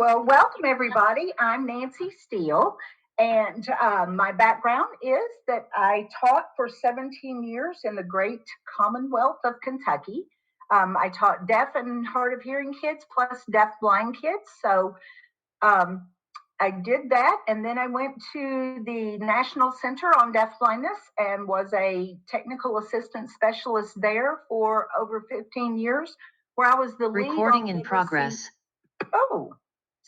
Well, welcome everybody. I'm Nancy Steele, and my background is that I taught for 17 years in the great Commonwealth of Kentucky. I taught deaf and hard of hearing kids plus deaf blind kids. So um, I did that, and then I went to the National Center on Deaf Blindness and was a technical assistant specialist there for over 15 years, where I was the lead on Recording in literacy. progress. Oh,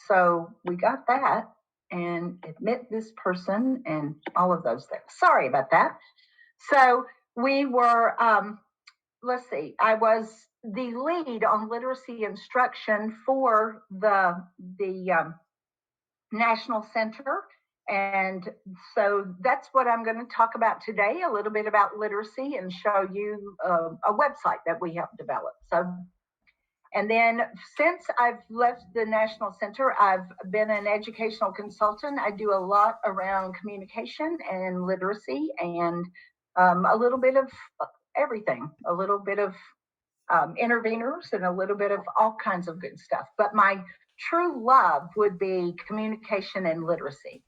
so we got that, and admit this person and all of those things. Sorry about that. So we were, let's see, I was the lead on literacy instruction for the National Center. And so that's what I'm going to talk about today, a little bit about literacy and show you a website that we have developed. And then since I've left the National Center, I've been an educational consultant. I do a lot around communication and literacy and a little bit of everything, a little bit of interveners and a little bit of all kinds of good stuff. But my true love would be communication and literacy.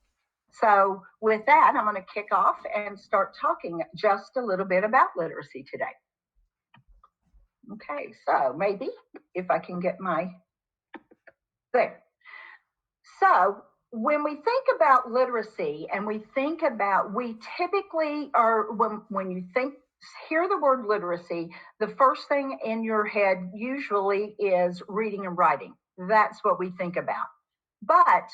So with that, I'm going to kick off and start talking just a little bit about literacy today. Okay, so maybe if I can get my there. So when we think about literacy and we typically are, when you hear the word literacy, the first thing in your head usually is reading and writing. That's what we think about. But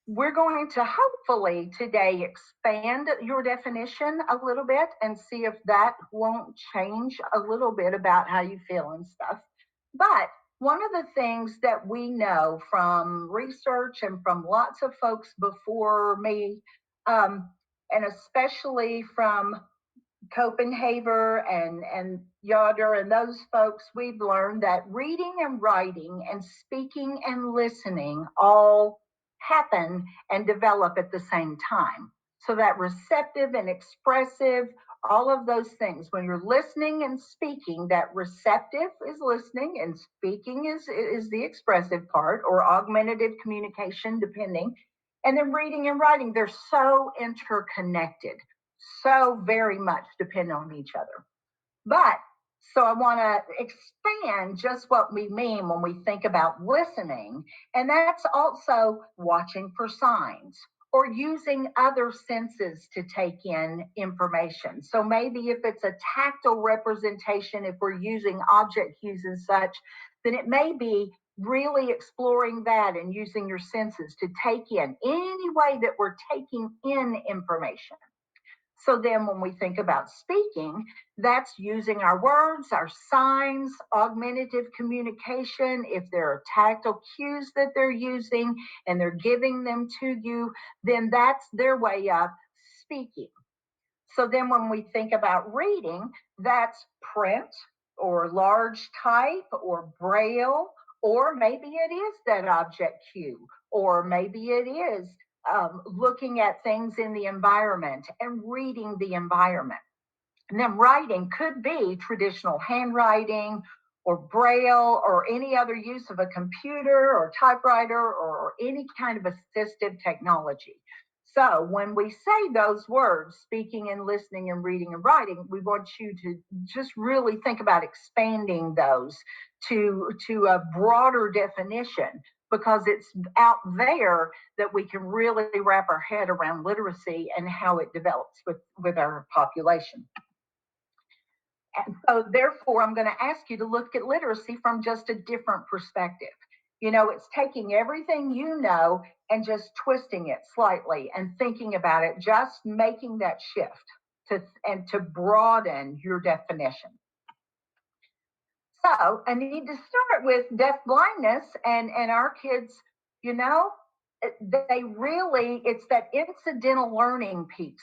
we're going to hopefully today expand your definition a little bit and see if that won't change a little bit about how you feel and stuff. But one of the things that we know from research and from lots of folks before me, and especially from Copenhagen and Yoder and those folks, we've learned that reading and writing and speaking and listening all happen and develop at the same time. So that receptive and expressive, all of those things, when you're listening and speaking, that receptive is listening and speaking is the expressive part, or augmentative communication, depending. And then reading and writing, they're so interconnected, so very much depend on each other. But so I want to expand just what we mean when we think about listening. And that's also watching for signs or using other senses to take in information. So maybe if it's a tactile representation, if we're using object cues and such, then it may be really exploring that and using your senses to take in any way that we're taking in information. So then when we think about speaking, that's using our words, our signs, augmentative communication. If there are tactile cues that they're using and they're giving them to you, then that's their way of speaking. So then when we think about reading, that's print or large type or braille, or maybe it is that object cue, or maybe it is looking at things in the environment and reading the environment. And then writing could be traditional handwriting or braille or any other use of a computer or typewriter or any kind of assistive technology. So when we say those words, speaking and listening and reading and writing, we want you to just really think about expanding those to a broader definition, because it's out there that we can really wrap our head around literacy and how it develops with our population. And so therefore, I'm going to ask you to look at literacy from just a different perspective. You know, it's taking everything you know and just twisting it slightly and thinking about it, just making that shift to broaden your definition. So I need to start with deaf blindness and our kids, you know, they really, it's that incidental learning piece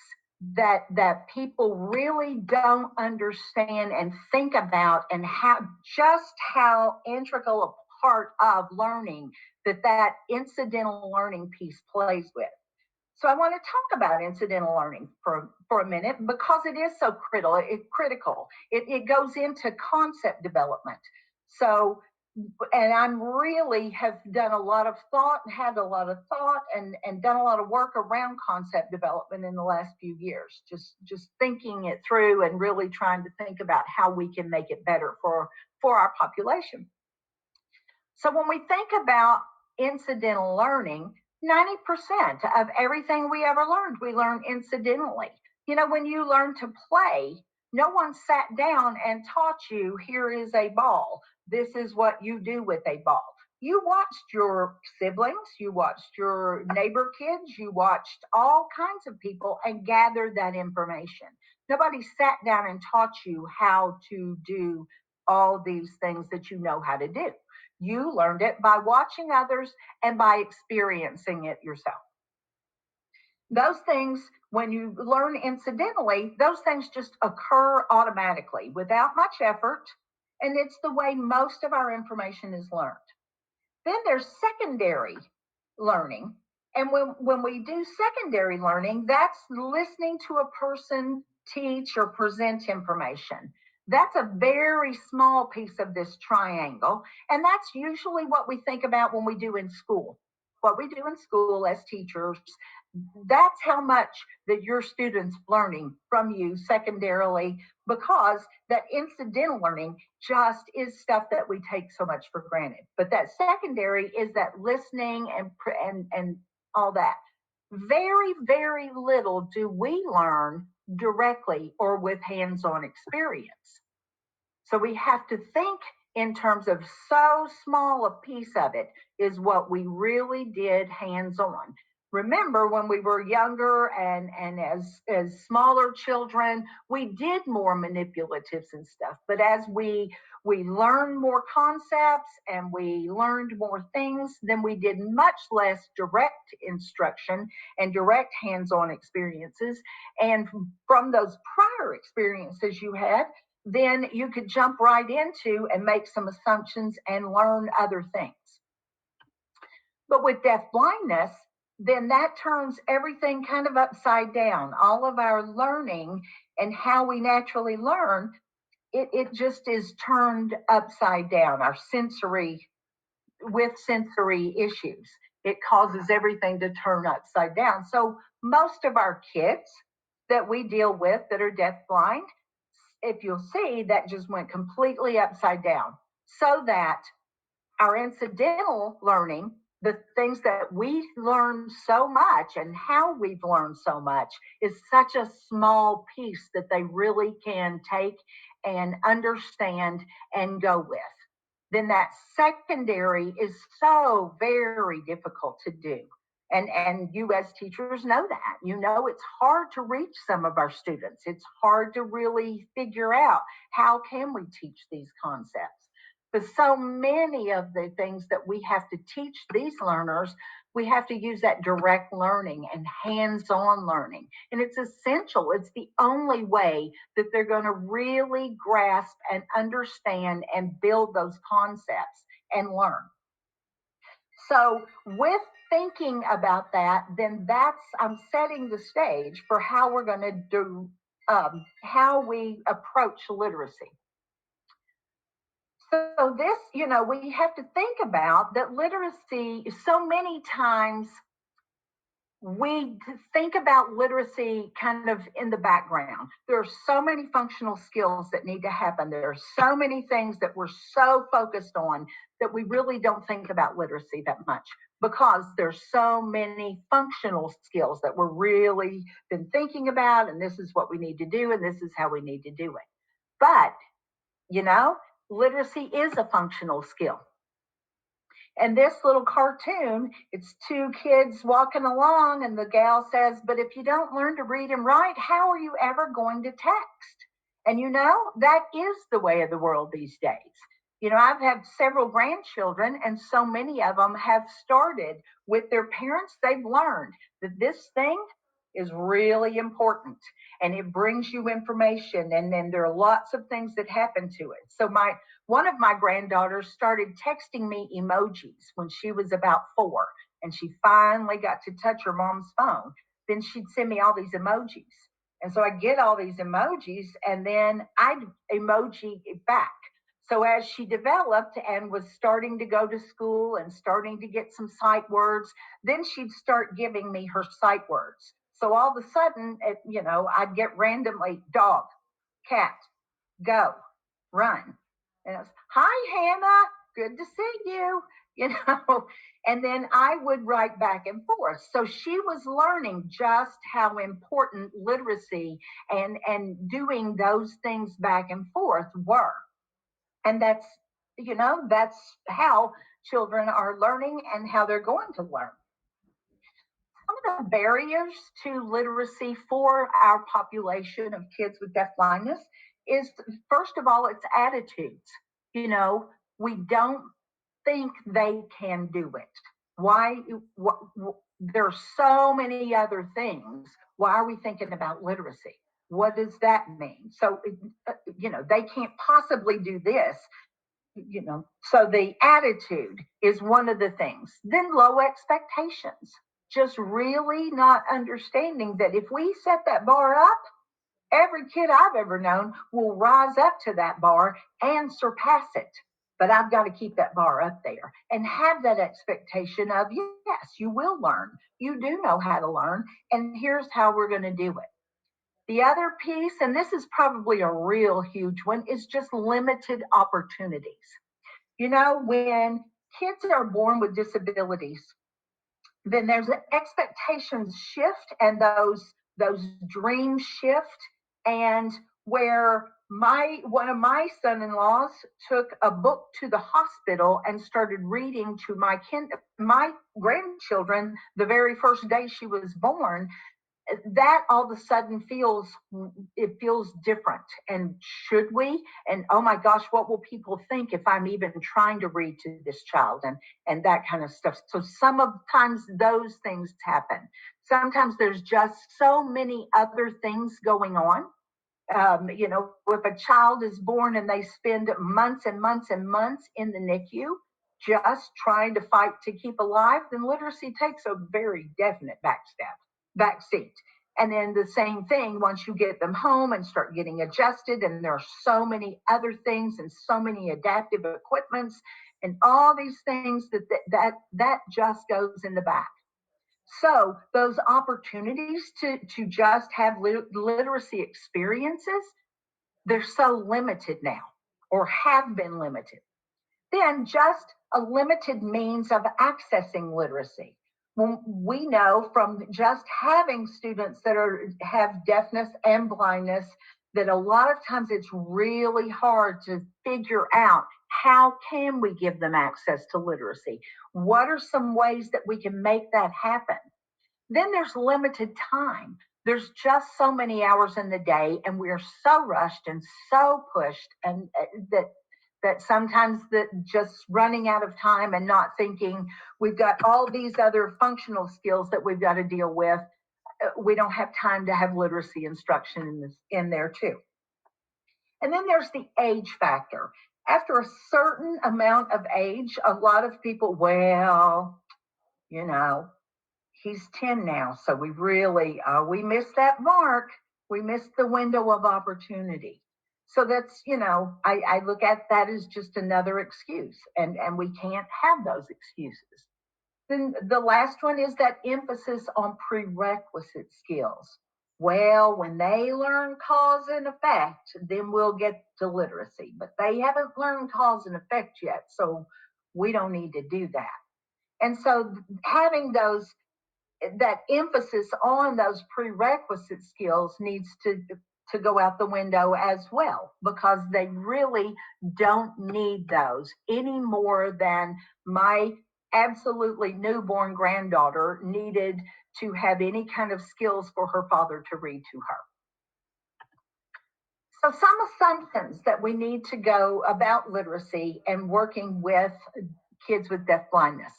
that people really don't understand and think about, and how integral a part of learning that incidental learning piece plays with. So I want to talk about incidental learning for a minute, because it is so critical. It goes into concept development. So and I'm really have done a lot of thought and had a lot of thought and done a lot of work around concept development in the last few years, just thinking it through and really trying to think about how we can make it better for our population. So when we think about incidental learning, 90% of everything we ever learned, we learned incidentally. You know, when you learn to play, no one sat down and taught you, here is a ball. This is what you do with a ball. You watched your siblings, you watched your neighbor kids, you watched all kinds of people and gathered that information. Nobody sat down and taught you how to do all these things that you know how to do. You learned it by watching others and by experiencing it yourself. Those things, when you learn incidentally, those things just occur automatically without much effort. And it's the way most of our information is learned. Then there's secondary learning. And when we do secondary learning, that's listening to a person teach or present information. That's a very small piece of this triangle. And that's usually what we think about when we do in school. What we do in school as teachers, that's how much that your students learning from you secondarily, because that incidental learning just is stuff that we take so much for granted. But that secondary is that listening and all that. Very, very little do we learn directly or with hands-on experience. So we have to think in terms of so small a piece of it is what we really did hands-on. Remember when we were younger and as smaller children, we did more manipulatives and stuff. But as we learned more concepts and we learned more things, then we did much less direct instruction and direct hands-on experiences. And from those prior experiences you had, then you could jump right into and make some assumptions and learn other things. But with deaf blindness, then that turns everything kind of upside down. All of our learning and how we naturally learn, it just is turned upside down. Our sensory, with sensory issues, it causes everything to turn upside down. So most of our kids that we deal with that are deaf blind, if you'll see, that just went completely upside down, so that our incidental learning, the things that we learn so much and how we've learned so much, is such a small piece that they really can take and understand and go with. Then that secondary is so very difficult to do. And you as teachers know that. You know it's hard to reach some of our students. It's hard to really figure out how can we teach these concepts. But so many of the things that we have to teach these learners, we have to use that direct learning and hands-on learning. And it's essential. It's the only way that they're going to really grasp and understand and build those concepts and learn. So with thinking about that, then I'm setting the stage for how we're going to do, how we approach literacy. So this, we have to think about that literacy, so many times we think about literacy kind of in the background. There are so many functional skills that need to happen. There are so many things that we're so focused on that we really don't think about literacy that much, because there's so many functional skills that we're really been thinking about, and this is what we need to do, and this is how we need to do it. But, literacy is a functional skill. And this little cartoon, it's two kids walking along, and the gal says, but if you don't learn to read and write, how are you ever going to text? And that is the way of the world these days. I've had several grandchildren, and so many of them have started with their parents. They've learned that this thing is really important and it brings you information. And then there are lots of things that happen to it. So one of my granddaughters started texting me emojis when she was about 4, and she finally got to touch her mom's phone. Then she'd send me all these emojis. And so I get all these emojis, and then I'd emoji it back. So as she developed and was starting to go to school and starting to get some sight words, then she'd start giving me her sight words. So all of a sudden, I'd get randomly dog, cat, go, run. And it was, hi, Hannah, good to see you, and then I would write back and forth. So she was learning just how important literacy and doing those things back and forth were. And that's how children are learning and how they're going to learn. Some of the barriers to literacy for our population of kids with deaf blindness is, first of all, it's attitudes. We don't think they can do it. Why? There's so many other things. Why are we thinking about literacy? What does that mean? So, they can't possibly do this. So the attitude is one of the things. Then low expectations, just really not understanding that if we set that bar up, every kid I've ever known will rise up to that bar and surpass it. But I've got to keep that bar up there and have that expectation of, yes, you will learn. You do know how to learn, and here's how we're going to do it. The other piece, and this is probably a real huge one, is just limited opportunities. When kids are born with disabilities, then there's an expectations shift, and those dreams shift. And where one of my son-in-laws took a book to the hospital and started reading to my grandchildren the very first day she was born, that all of a sudden feels different. And should we? And oh my gosh, what will people think if I'm even trying to read to this child, and that kind of stuff. So sometimes those things happen. Sometimes there's just so many other things going on. If a child is born and they spend months and months and months in the NICU just trying to fight to keep alive, then literacy takes a very definite back seat. And then the same thing once you get them home and start getting adjusted, and there are so many other things and so many adaptive equipments and all these things that just goes in the back. So those opportunities to just have literacy experiences, they're so limited now, or have been limited. Then just a limited means of accessing literacy. We know from just having students that have deafness and blindness that a lot of times it's really hard to figure out how can we give them access to literacy? What are some ways that we can make that happen? Then there's limited time. There's just so many hours in the day, and we're so rushed and so pushed, and that sometimes that just running out of time and not thinking we've got all these other functional skills that we've got to deal with. We don't have time to have literacy instruction in there too. And then there's the age factor. After a certain amount of age, a lot of people, he's 10 now, so we really, we missed that mark. We missed the window of opportunity. So that's, I look at that as just another excuse, and we can't have those excuses. Then the last one is that emphasis on prerequisite skills. Well, when they learn cause and effect, then we'll get to literacy, but they haven't learned cause and effect yet, so we don't need to do that. And so having that emphasis on those prerequisite skills needs to go out the window as well, because they really don't need those any more than my absolutely newborn granddaughter needed to have any kind of skills for her father to read to her. So some assumptions that we need to go about literacy and working with kids with deaf blindness.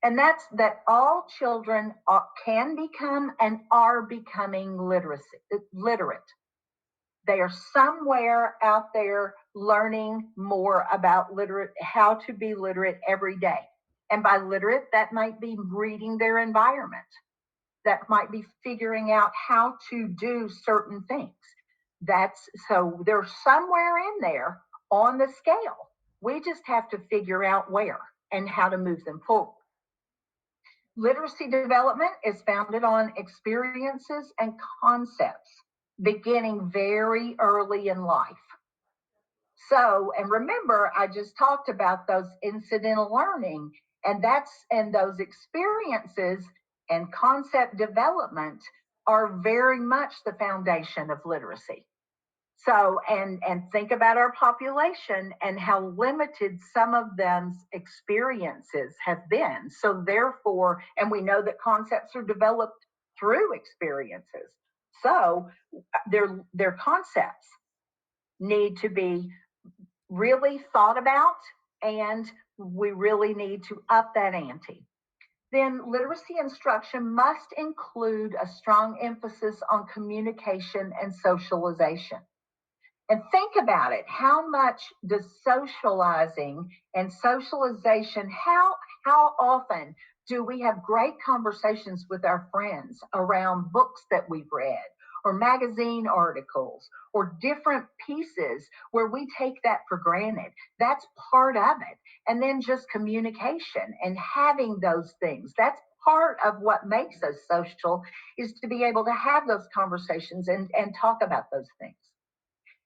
And that's that all children can become and are becoming literate. They are somewhere out there learning more about how to be literate every day. And by literate, that might be reading their environment. That might be figuring out how to do certain things. So they're somewhere in there on the scale. We just have to figure out where and how to move them forward. Literacy development is founded on experiences and concepts beginning very early in life. So, and remember, I just talked about those incidental learning, and those experiences and concept development are very much the foundation of literacy. So, and think about our population and how limited some of them's experiences have been. So therefore, and we know that concepts are developed through experiences. So their concepts need to be really thought about, and we really need to up that ante. Then literacy instruction must include a strong emphasis on communication and socialization. And think about it. How much does socializing and socialization, how often do we have great conversations with our friends around books that we've read or magazine articles or different pieces where we take that for granted? That's part of it. And then just communication and having those things. That's part of what makes us social, is to be able to have those conversations and talk about those things.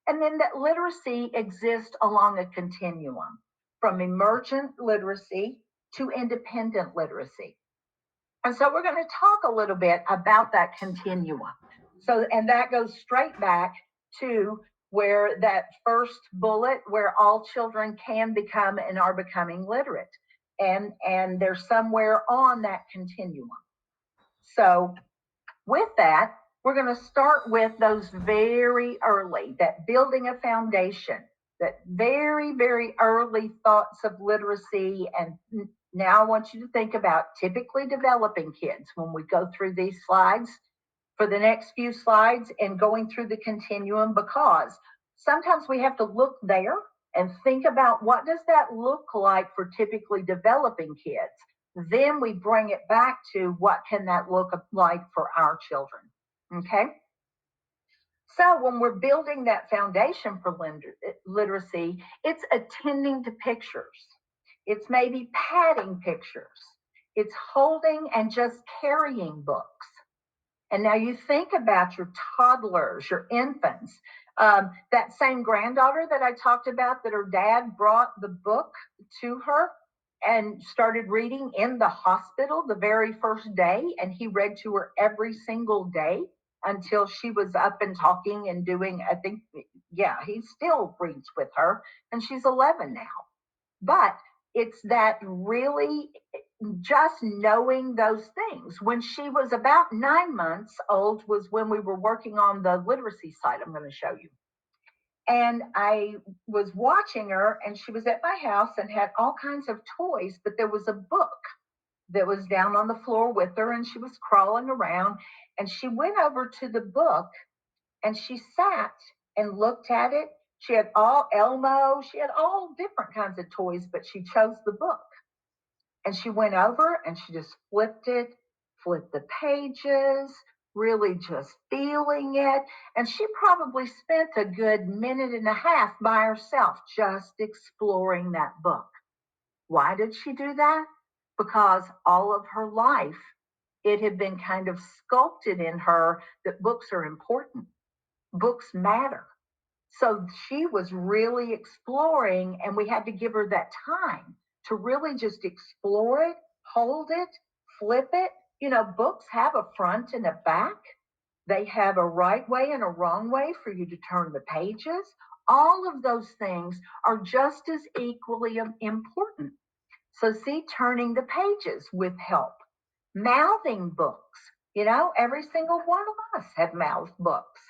And then that literacy exists along a continuum from emergent literacy to independent literacy. And so we're going to talk a little bit about that continuum. So, and that goes straight back to where that first bullet, where all children can become and are becoming literate. And they're somewhere on that continuum. So with that, we're going to start with those very early, that building a foundation, that very, very early thoughts of literacy. And now I want you to think about typically developing kids when we go through these slides for the next few slides and going through the continuum, because sometimes we have to look there and think about what does that look like for typically developing kids. Then we bring it back to what can that look like for our children. Okay. So when we're building that foundation for literacy, it's attending to pictures. It's maybe patting pictures. It's holding and just carrying books. And now you think about your toddlers, your infants. That same granddaughter that I talked about, that her dad brought the book to her and started reading in the hospital the very first day, and he read to her every single day until she was up and talking and doing, I think, yeah, he still reads with her, and she's 11 now. But it's that really just knowing those things. When she was about 9 months old was when we were working on the literacy site I'm going to show you. And I was watching her, and she was at my house and had all kinds of toys, but there was a book that was down on the floor with her, and she was crawling around, and she went over to the book and she sat and looked at it. She had all Elmo, she had all different kinds of toys, but she chose the book. And she went over and she just flipped the pages, really just feeling it. And she probably spent a good minute and a half by herself just exploring that book. Why did she do that? Because all of her life, it had been kind of sculpted in her that books are important. Books matter. So she was really exploring, and we had to give her that time to really just explore it, hold it, flip it. You know, books have a front and a back. They have a right way and a wrong way for you to turn the pages. All of those things are just as equally important. So see, turning the pages with help, mouthing books. You know, every single one of us have mouthed books.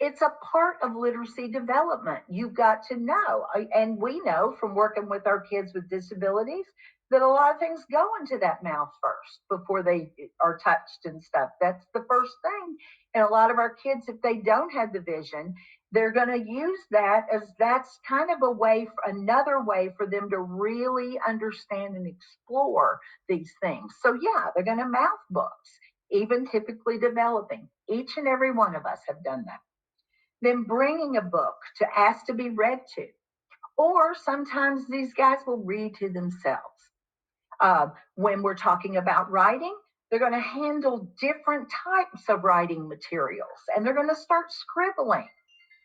It's a part of literacy development. You've got to know. And we know from working with our kids with disabilities that a lot of things go into that mouth first before they are touched and stuff. That's the first thing. And a lot of our kids, if they don't have the vision, they're going to use that as that's kind of a way, another way for them to really understand and explore these things. So yeah, they're going to mouth books, even typically developing. Each and every one of us have done that. Then bringing a book to ask to be read to, Or sometimes these guys will read to themselves. When we're talking about writing, they're going to handle different types of writing materials and they're going to start scribbling.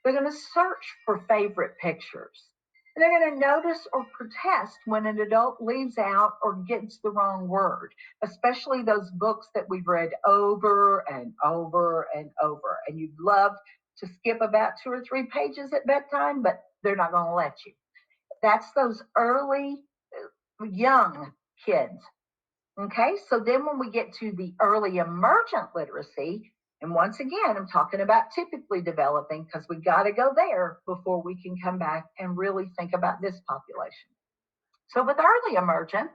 They're going to search for favorite pictures. And they're going to notice or protest when an adult leaves out or gets the wrong word, especially those books that we've read over and over and over. And you'd love to skip about 2 or 3 pages at bedtime, but they're not going to let you. That's those early, young kids. Okay, so then when we get to the early emergent literacy, and once again, I'm talking about typically developing because we got to go there before we can come back and really think about this population. So with early emergent,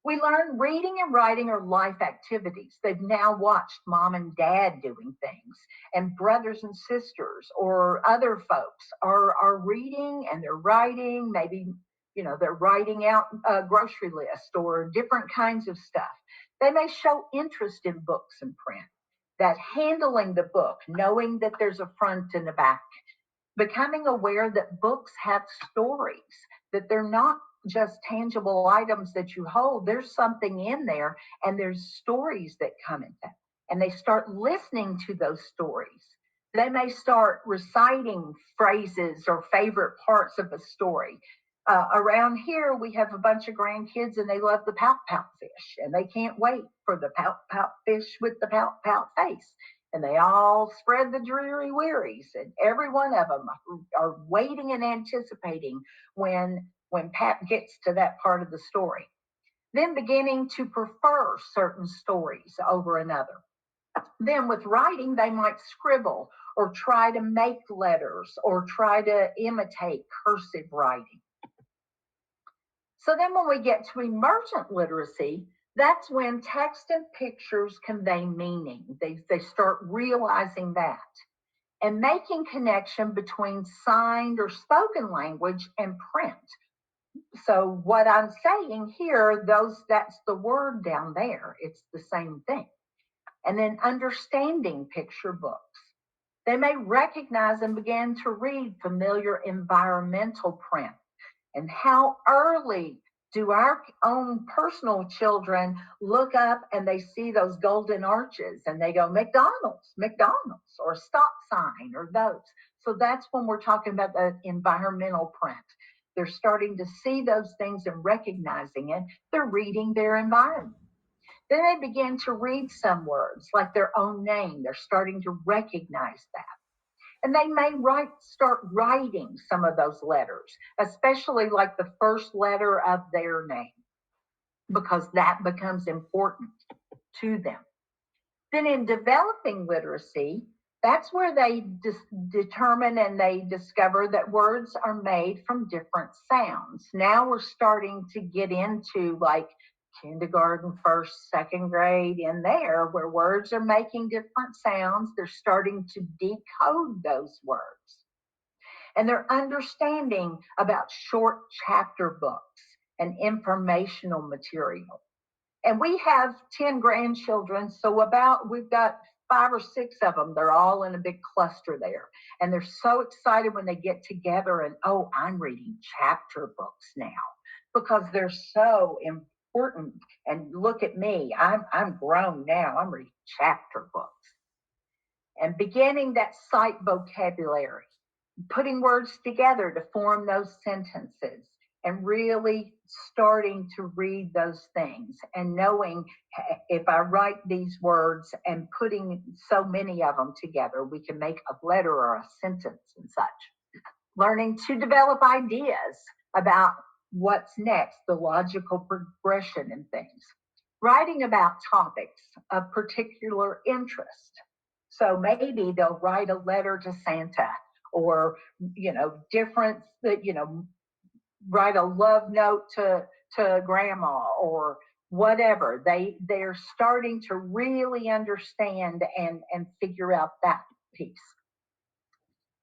we learn reading and writing are life activities. They've now watched mom and dad doing things, and brothers and sisters or other folks are reading and they're writing. Maybe, they're writing out a grocery list or different kinds of stuff. They may show interest in books and print, that handling the book, knowing that there's a front and a back, becoming aware that books have stories, that they're not just tangible items that you hold. There's something in there and there's stories that come in them. And they start listening to those stories. They may start reciting phrases or favorite parts of a story. Around here, we have a bunch of grandkids and they love the pout pout fish and they can't wait for the pout pout fish with the pout pout face. And they all spread the dreary wearies, and every one of them are waiting and anticipating when Pat gets to that part of the story. Then beginning to prefer certain stories over another. Then with writing, they might scribble or try to make letters or try to imitate cursive writing. So then when we get to emergent literacy, that's when text and pictures convey meaning. They start realizing that and making connection between signed or spoken language and print. So what I'm saying here, that's the word down there. It's the same thing. And then understanding picture books. They may recognize and begin to read familiar environmental print. And how early do our own personal children look up and they see those golden arches and they go, McDonald's, or stop sign, or those. So that's when we're talking about the environmental print. They're starting to see those things and recognizing it. They're reading their environment. Then they begin to read some words like their own name. They're starting to recognize that. And they may start writing some of those letters, especially like the first letter of their name, because that becomes important to them. Then in developing literacy, that's where they determine and they discover that words are made from different sounds. Now we're starting to get into like kindergarten, first, second grade in there, where words are making different sounds. They're starting to decode those words. And they're understanding about short chapter books and informational material. And we have 10 grandchildren, so we've got 5 or 6 of them. They're all in a big cluster there. And they're so excited when they get together and, I'm reading chapter books now because they're so important. And look at me, I'm grown now. I'm reading chapter books. And beginning that sight vocabulary, putting words together to form those sentences, and really starting to read those things and knowing if I write these words and putting so many of them together, we can make a letter or a sentence and such. Learning to develop ideas about what's next, the logical progression and things. Writing about topics of particular interest. So maybe they'll write a letter to Santa or, different, write a love note to grandma or whatever. They're starting to really understand and figure out that piece.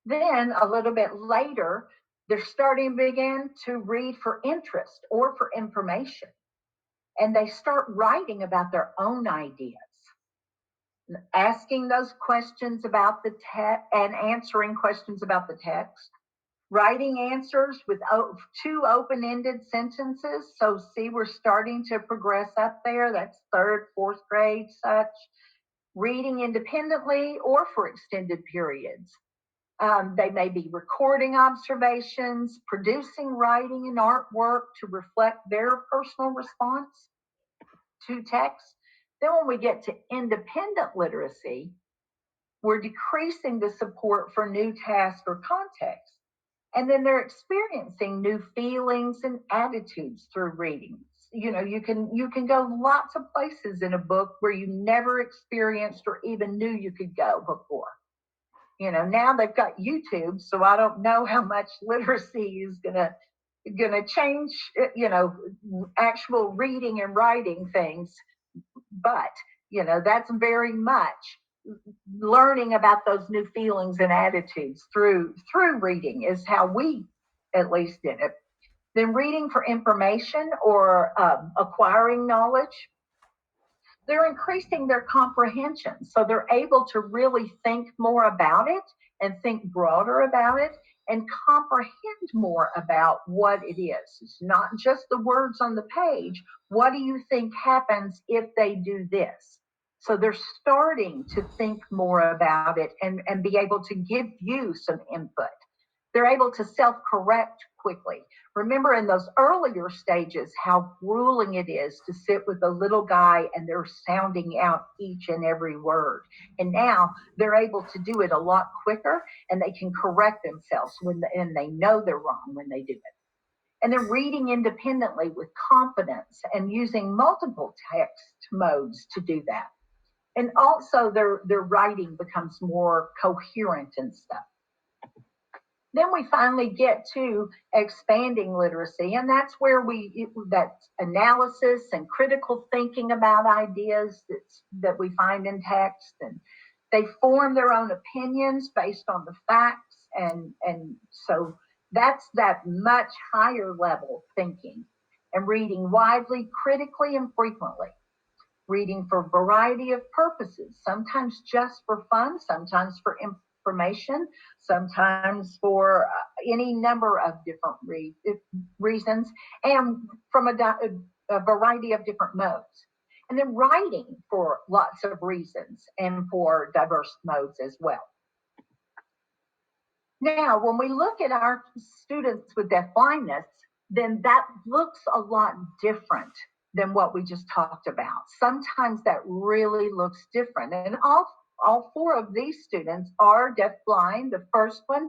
Then a little bit later, they're starting to begin to read for interest or for information. And they start writing about their own ideas, asking those questions about the text and answering questions about the text, Writing answers with two open-ended sentences. So see, we're starting to progress up there. That's third, fourth grade, such. Reading independently or for extended periods. They may be recording observations, producing writing and artwork to reflect their personal response to text. Then when we get to independent literacy, we're decreasing the support for new tasks or context. And then they're experiencing new feelings and attitudes through reading. You know, you can go lots of places in a book where you never experienced or even knew you could go before. You know, now they've got YouTube, so I don't know how much literacy is gonna change, you know, actual reading and writing things. But, you know, that's very much learning about those new feelings and attitudes through reading is how we at least did it. Then reading for information or acquiring knowledge, they're increasing their comprehension. So they're able to really think more about it and think broader about it and comprehend more about what it is. It's not just the words on the page. What do you think happens if they do this? So they're starting to think more about it and be able to give you some input. They're able to self-correct quickly. Remember in those earlier stages how grueling it is to sit with a little guy and they're sounding out each and every word. And now they're able to do it a lot quicker and they can correct themselves and they know they're wrong when they do it. And they're reading independently with confidence and using multiple text modes to do that. And also their writing becomes more coherent and stuff. Then we finally get to expanding literacy, and that's where that's analysis and critical thinking about ideas that we find in text, and they form their own opinions based on the facts, and so that's that much higher level thinking, and reading widely, critically, and frequently. Reading for a variety of purposes, sometimes just for fun, sometimes for information, sometimes for any number of different reasons, and from a variety of different modes. And then writing for lots of reasons and for diverse modes as well. Now, when we look at our students with deaf blindness, then that looks a lot different than what we just talked about. Sometimes that really looks different. And all four of these students are deafblind. The first one,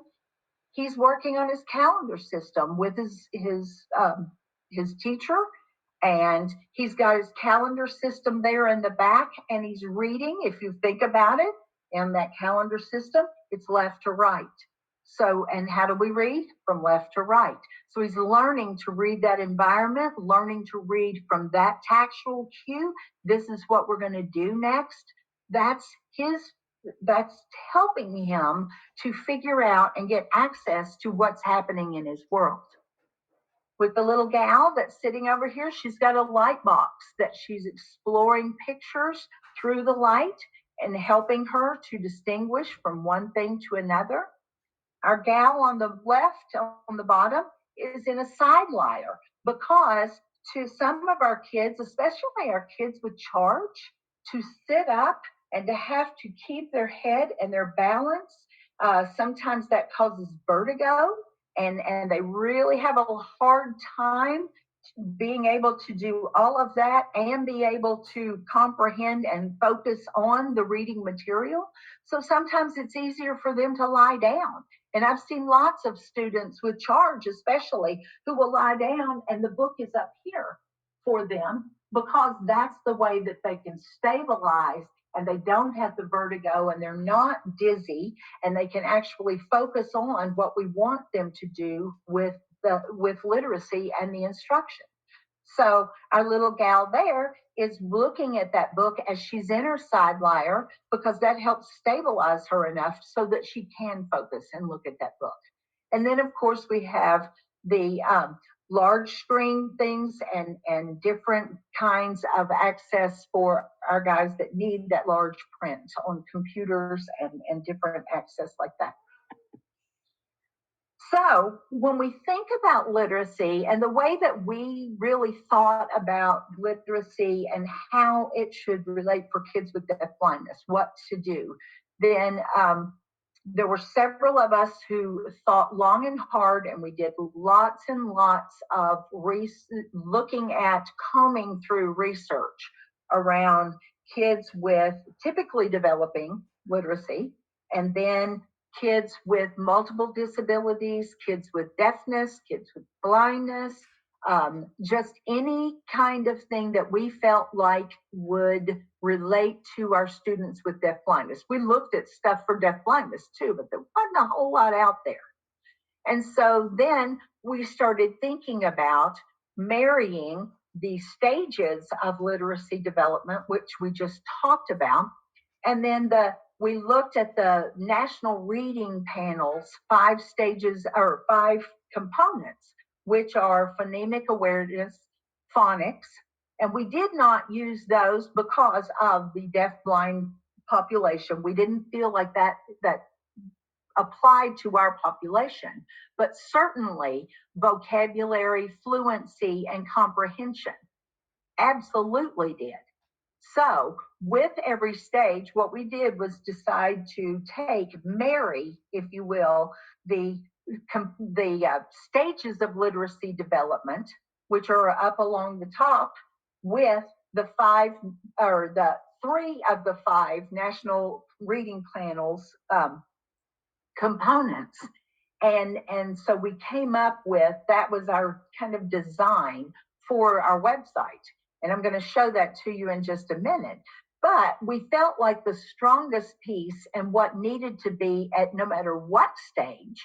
he's working on his calendar system with his teacher, and he's got his calendar system there in the back, and he's reading. If you think about it, in that calendar system, it's left to right. So, and how do we read? From left to right. So he's learning to read that environment, learning to read from that tactual cue. This is what we're going to do next. That's helping him to figure out and get access to what's happening in his world. With the little gal that's sitting over here, she's got a light box that she's exploring pictures through the light and helping her to distinguish from one thing to another. Our gal on the left, on the bottom, is in a side liar because to some of our kids, especially our kids with charge, to sit up and to have to keep their head and their balance, sometimes that causes vertigo, and they really have a hard time being able to do all of that and be able to comprehend and focus on the reading material. So sometimes it's easier for them to lie down. And I've seen lots of students with charge, especially, who will lie down and the book is up here for them because that's the way that they can stabilize and they don't have the vertigo and they're not dizzy and they can actually focus on what we want them to do with literacy and the instruction. So our little gal there is looking at that book as she's in her side liar because that helps stabilize her enough so that she can focus and look at that book. And then, of course, we have the large screen things and different kinds of access for our guys that need that large print on computers and different access like that. So when we think about literacy and the way that we really thought about literacy and how it should relate for kids with deaf blindness, what to do, then there were several of us who thought long and hard, and we did lots and lots of looking at combing through research around kids with typically developing literacy, and then kids with multiple disabilities, kids with deafness, kids with blindness, just any kind of thing that we felt like would relate to our students with deaf blindness. We looked at stuff for deaf blindness too, but there wasn't a whole lot out there. And so then we started thinking about marrying the stages of literacy development, which we just talked about, and then we looked at the National Reading Panel's 5 stages or 5 components, which are phonemic awareness, phonics, and we did not use those because of the deaf-blind population. We didn't feel like that applied to our population, but certainly vocabulary, fluency, and comprehension absolutely did. So with every stage, what we did was decide to marry, if you will, the stages of literacy development, which are up along the top, with the 3 of the 5 National Reading Panels components. And so we came up with, that was our kind of design for our website. And I'm going to show that to you in just a minute. But we felt like the strongest piece and what needed to be at no matter what stage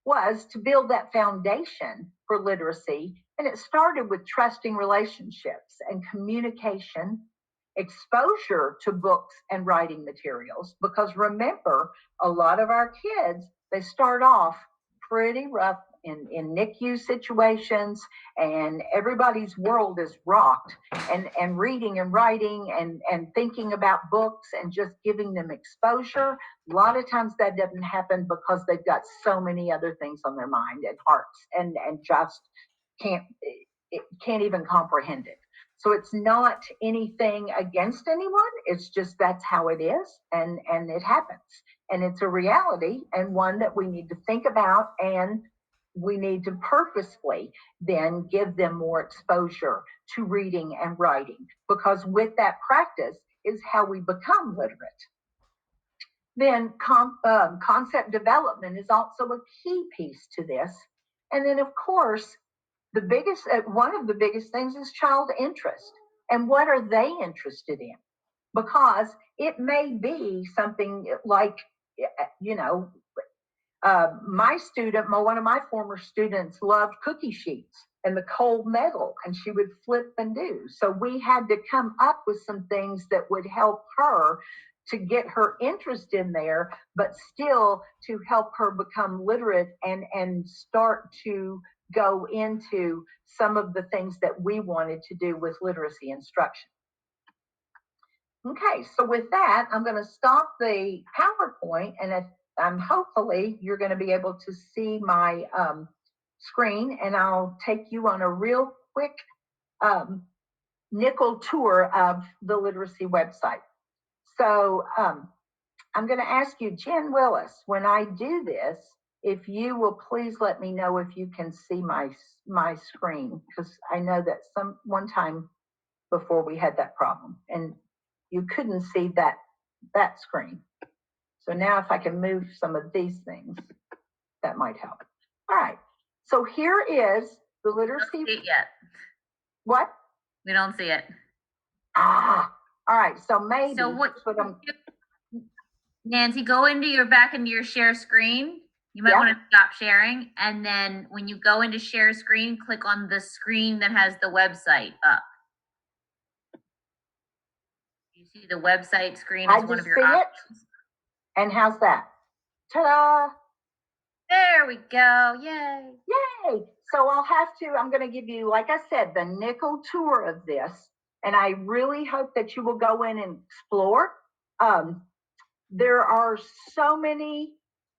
was to build that foundation for literacy. And it started with trusting relationships and communication, exposure to books and writing materials. Because remember, a lot of our kids, they start off pretty rough in NICU situations, and everybody's world is rocked, and reading and writing and thinking about books and just giving them exposure. A lot of times that doesn't happen because they've got so many other things on their mind and hearts and just can't even comprehend it. So it's not anything against anyone. It's just that's how it is, and it happens. And it's a reality, and one that we need to think about, and we need to purposefully then give them more exposure to reading and writing, because with that practice is how we become literate. Then concept development is also a key piece to this. And then, of course, one of the biggest things is child interest. And what are they interested in? Because it may be something like, one of my former students loved cookie sheets and the cold metal, and she would flip and do. So we had to come up with some things that would help her to get her interest in there, but still to help her become literate and start to go into some of the things that we wanted to do with literacy instruction. Okay, so with that, I'm going to stop the PowerPoint, and hopefully you're going to be able to see my screen, and I'll take you on a real quick nickel tour of the literacy website. So I'm going to ask you, Jen Willis, when I do this, if you will please let me know if you can see my screen, because I know that one time before we had that problem and you couldn't see that screen. So now if I can move some of these things, that might help. All right. So here is the literacy. We don't see it yet. What? We don't see it. All right. So maybe. So Nancy, go back into your share screen. You might want to stop sharing. And then when you go into share screen, click on the screen that has the website up. You see the website screen as one of your options. And how's that? Ta-da! There we go. Yay. Yay. So I'm going to give you, like I said, the nickel tour of this. And I really hope that you will go in and explore. There are so many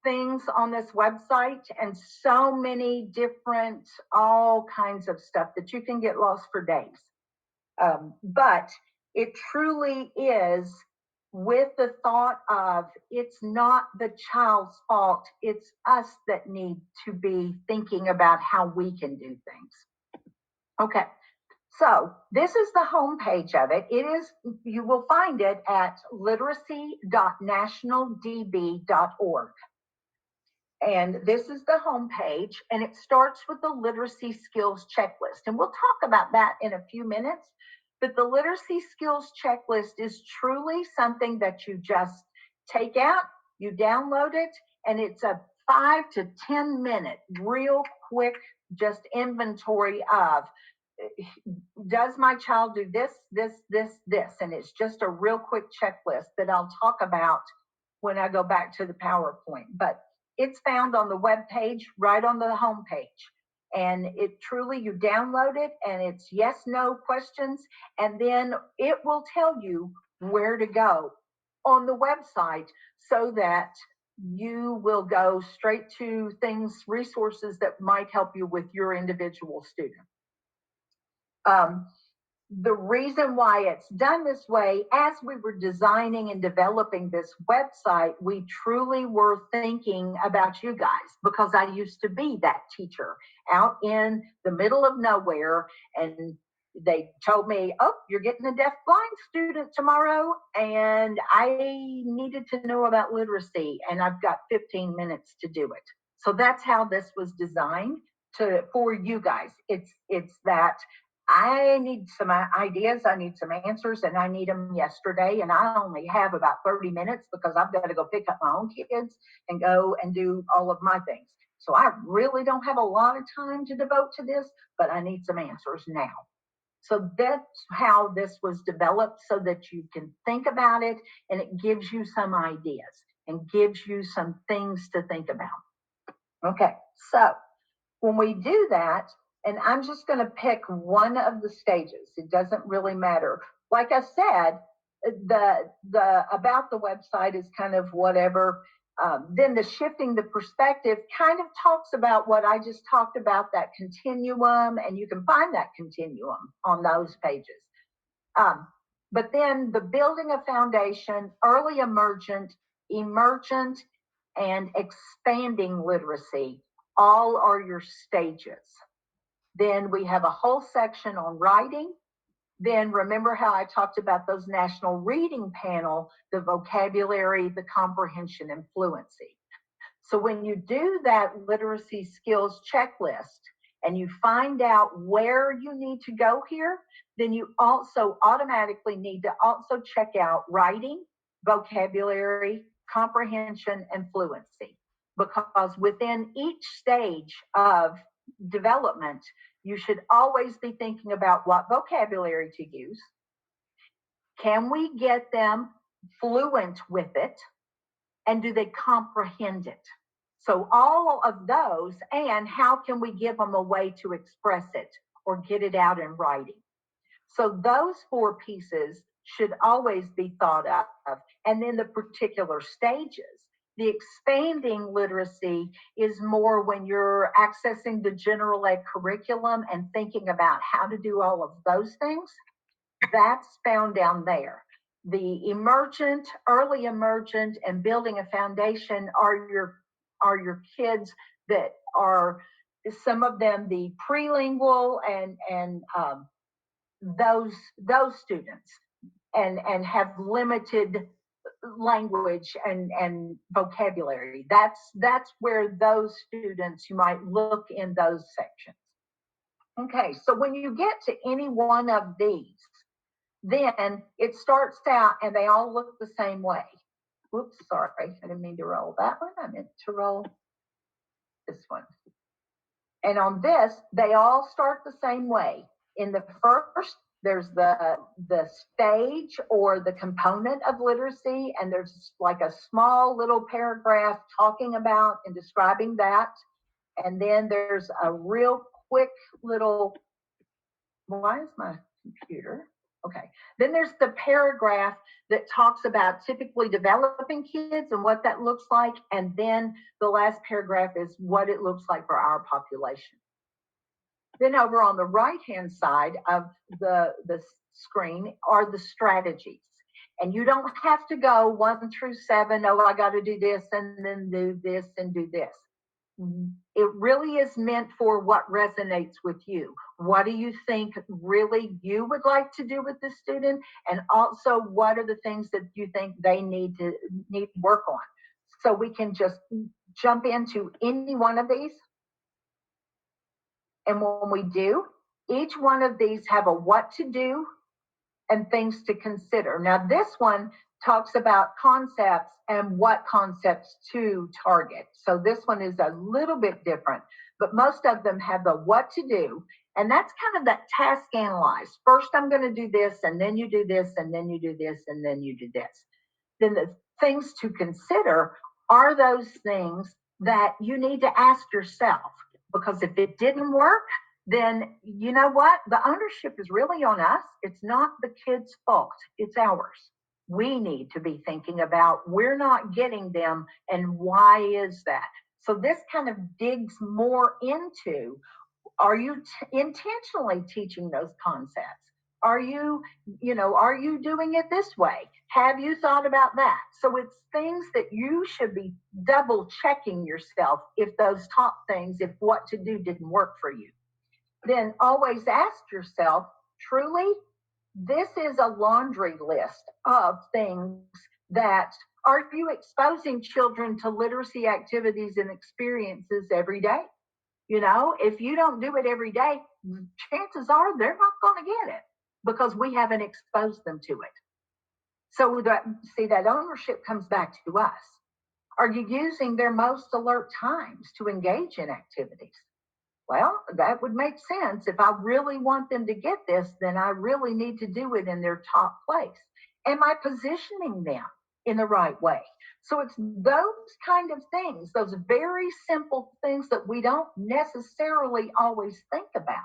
things on this website and so many different, all kinds of stuff that you can get lost for days. But it truly is with the thought of it's not the child's fault, it's us that need to be thinking about how we can do things. Okay, so this is the home page of it. It is, you will find it at literacy.nationaldb.org. And this is the home page, and it starts with the literacy skills checklist. And we'll talk about that in a few minutes. But the literacy skills checklist is truly something that you just take out, you download it, and it's a 5 to 10 minute, real quick, just inventory of, does my child do this, this, this, this? And it's just a real quick checklist that I'll talk about when I go back to the PowerPoint. But it's found on the web page, right on the home page. And it truly, you download it and it's yes, no questions. And then it will tell you where to go on the website so that you will go straight to things, resources that might help you with your individual student. The reason why it's done this way, as we were designing and developing this website, we truly were thinking about you guys, because I used to be that teacher out in the middle of nowhere, and they told me, oh, you're getting a deaf-blind student tomorrow, and I needed to know about literacy, and I've got 15 minutes to do it. So that's how this was designed for you guys. It's that I need some ideas, I need some answers, and I need them yesterday. And I only have about 30 minutes because I've got to go pick up my own kids and go and do all of my things. So I really don't have a lot of time to devote to this, but I need some answers now. So that's how this was developed, so that you can think about it and it gives you some ideas and gives you some things to think about. Okay, so when we do that, and I'm just going to pick one of the stages. It doesn't really matter. Like I said, the about the website is kind of whatever. Then the shifting the perspective kind of talks about what I just talked about, that continuum, and you can find that continuum on those pages. But then the building a foundation, early emergent, emergent, and expanding literacy, all are your stages. Then we have a whole section on writing. Then remember how I talked about those national reading panel, the vocabulary, the comprehension, and fluency. So when you do that literacy skills checklist and you find out where you need to go here, then you also automatically need to also check out writing, vocabulary, comprehension, and fluency. Because within each stage of development, you should always be thinking about what vocabulary to use. Can we get them fluent with it? And do they comprehend it? So all of those, and how can we give them a way to express it or get it out in writing? So those 4 pieces should always be thought of. And then the particular stages. The expanding literacy is more when you're accessing the general ed curriculum and thinking about how to do all of those things. That's found down there. The emergent, early emergent, and building a foundation are your kids that are, some of them, the prelingual and those students and have limited language and vocabulary. That's where those students, you might look in those sections. Okay, so when you get to any one of these, then it starts out and they all look the same way. Whoops, sorry, I didn't mean to roll that one. I meant to roll this one. And on this, they all start the same way. In the first, there's the stage or the component of literacy, and there's like a small little paragraph talking about and describing that. And then there's a real quick little, why is my computer? Okay. Then there's the paragraph that talks about typically developing kids and what that looks like. And then the last paragraph is what it looks like for our population. Then over on the right-hand side of the screen are the strategies. And you don't have to go 1 through 7. Oh, I got to do this and then do this and do this. It really is meant for what resonates with you. What do you think really you would like to do with the student? And also, what are the things that you think they need to work on? So we can just jump into any one of these. And when we do, each one of these have a what to do and things to consider. Now, this one talks about concepts and what concepts to target. So this one is a little bit different, but most of them have the what to do. And that's kind of that task analyze. First, I'm going to do this, and then you do this, and then you do this, and then you do this. Then the things to consider are those things that you need to ask yourself, because if it didn't work, then you know what? The ownership is really on us. It's not the kid's fault. It's ours. We need to be thinking about we're not getting them and why is that? So this kind of digs more into, are you intentionally teaching those concepts? Are you doing it this way? Have you thought about that? So it's things that you should be double checking yourself if those top things, if what to do didn't work for you. Then always ask yourself, truly, this is a laundry list of things that are you exposing children to literacy activities and experiences every day? You know, if you don't do it every day, chances are they're not going to get it because we haven't exposed them to it. So that ownership comes back to us. Are you using their most alert times to engage in activities? Well, that would make sense. If I really want them to get this, then I really need to do it in their top place. Am I positioning them in the right way? So it's those kind of things, those very simple things that we don't necessarily always think about.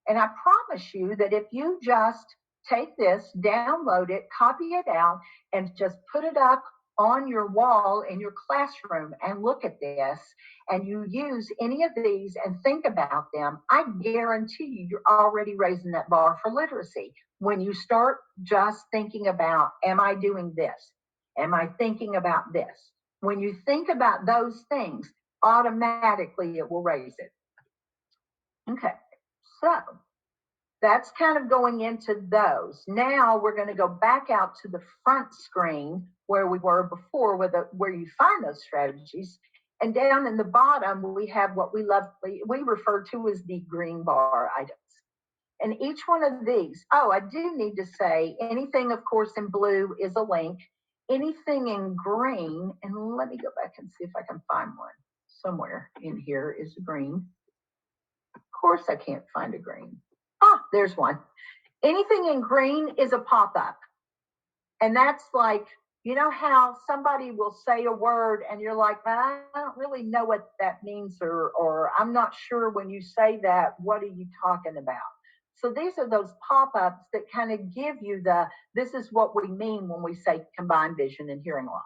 And I promise you that if you just take this, download it, copy it out, and just put it up on your wall in your classroom and look at this, and you use any of these and think about them, I guarantee you, you're already raising that bar for literacy. When you start just thinking about, am I doing this? Am I thinking about this? When you think about those things, automatically it will raise it. Okay, so that's kind of going into those. Now we're going to go back out to the front screen where we were before, where you find those strategies. And down in the bottom, we have what we refer to as the green bar items. And each one of these, I do need to say, anything, of course, in blue is a link. Anything in green, and let me go back and see if I can find one. Somewhere in here is green. Of course, I can't find a green. There's one. Anything in green is a pop-up. And that's like, you know how somebody will say a word and you're like, I don't really know what that means, or I'm not sure when you say that, what are you talking about? So these are those pop-ups that kind of give you this is what we mean when we say combined vision and hearing loss.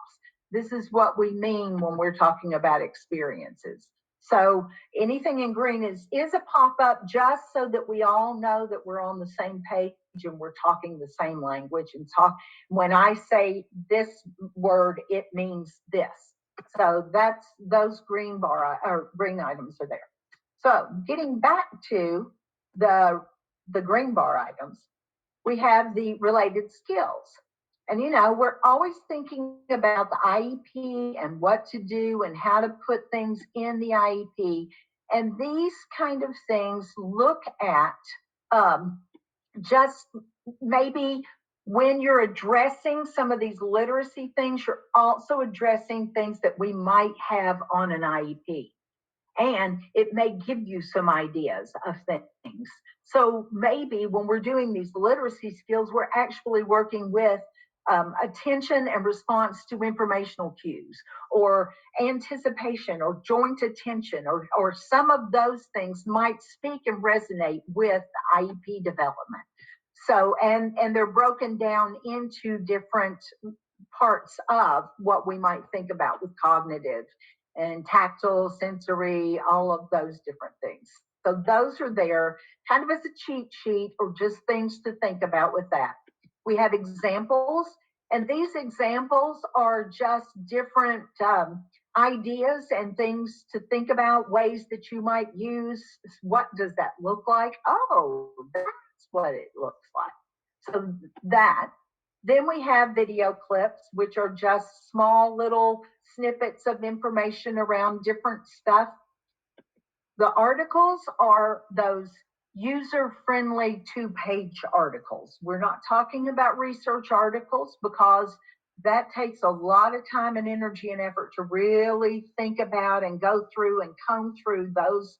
This is what we mean when we're talking about experiences. So anything in green is a pop-up just so that we all know that we're on the same page and we're talking the same language and when I say this word, it means this. So that's those green items are there. So getting back to the green bar items, we have the related skills. And, we're always thinking about the IEP and what to do and how to put things in the IEP. And these kind of things look at just maybe when you're addressing some of these literacy things, you're also addressing things that we might have on an IEP. And it may give you some ideas of things. So maybe when we're doing these literacy skills, we're actually working with attention and response to informational cues, or anticipation, or joint attention, or some of those things might speak and resonate with IEP development. So, and they're broken down into different parts of what we might think about with cognitive and tactile, sensory, all of those different things. So those are there kind of as a cheat sheet or just things to think about with that. We have examples, and these examples are just different ideas and things to think about, ways that you might use. What does that look like? Oh, that's what it looks like. So that. Then we have video clips, which are just small little snippets of information around different stuff. The articles are those user-friendly two-page articles. We're not talking about research articles because that takes a lot of time and energy and effort to really think about and go through and comb through those.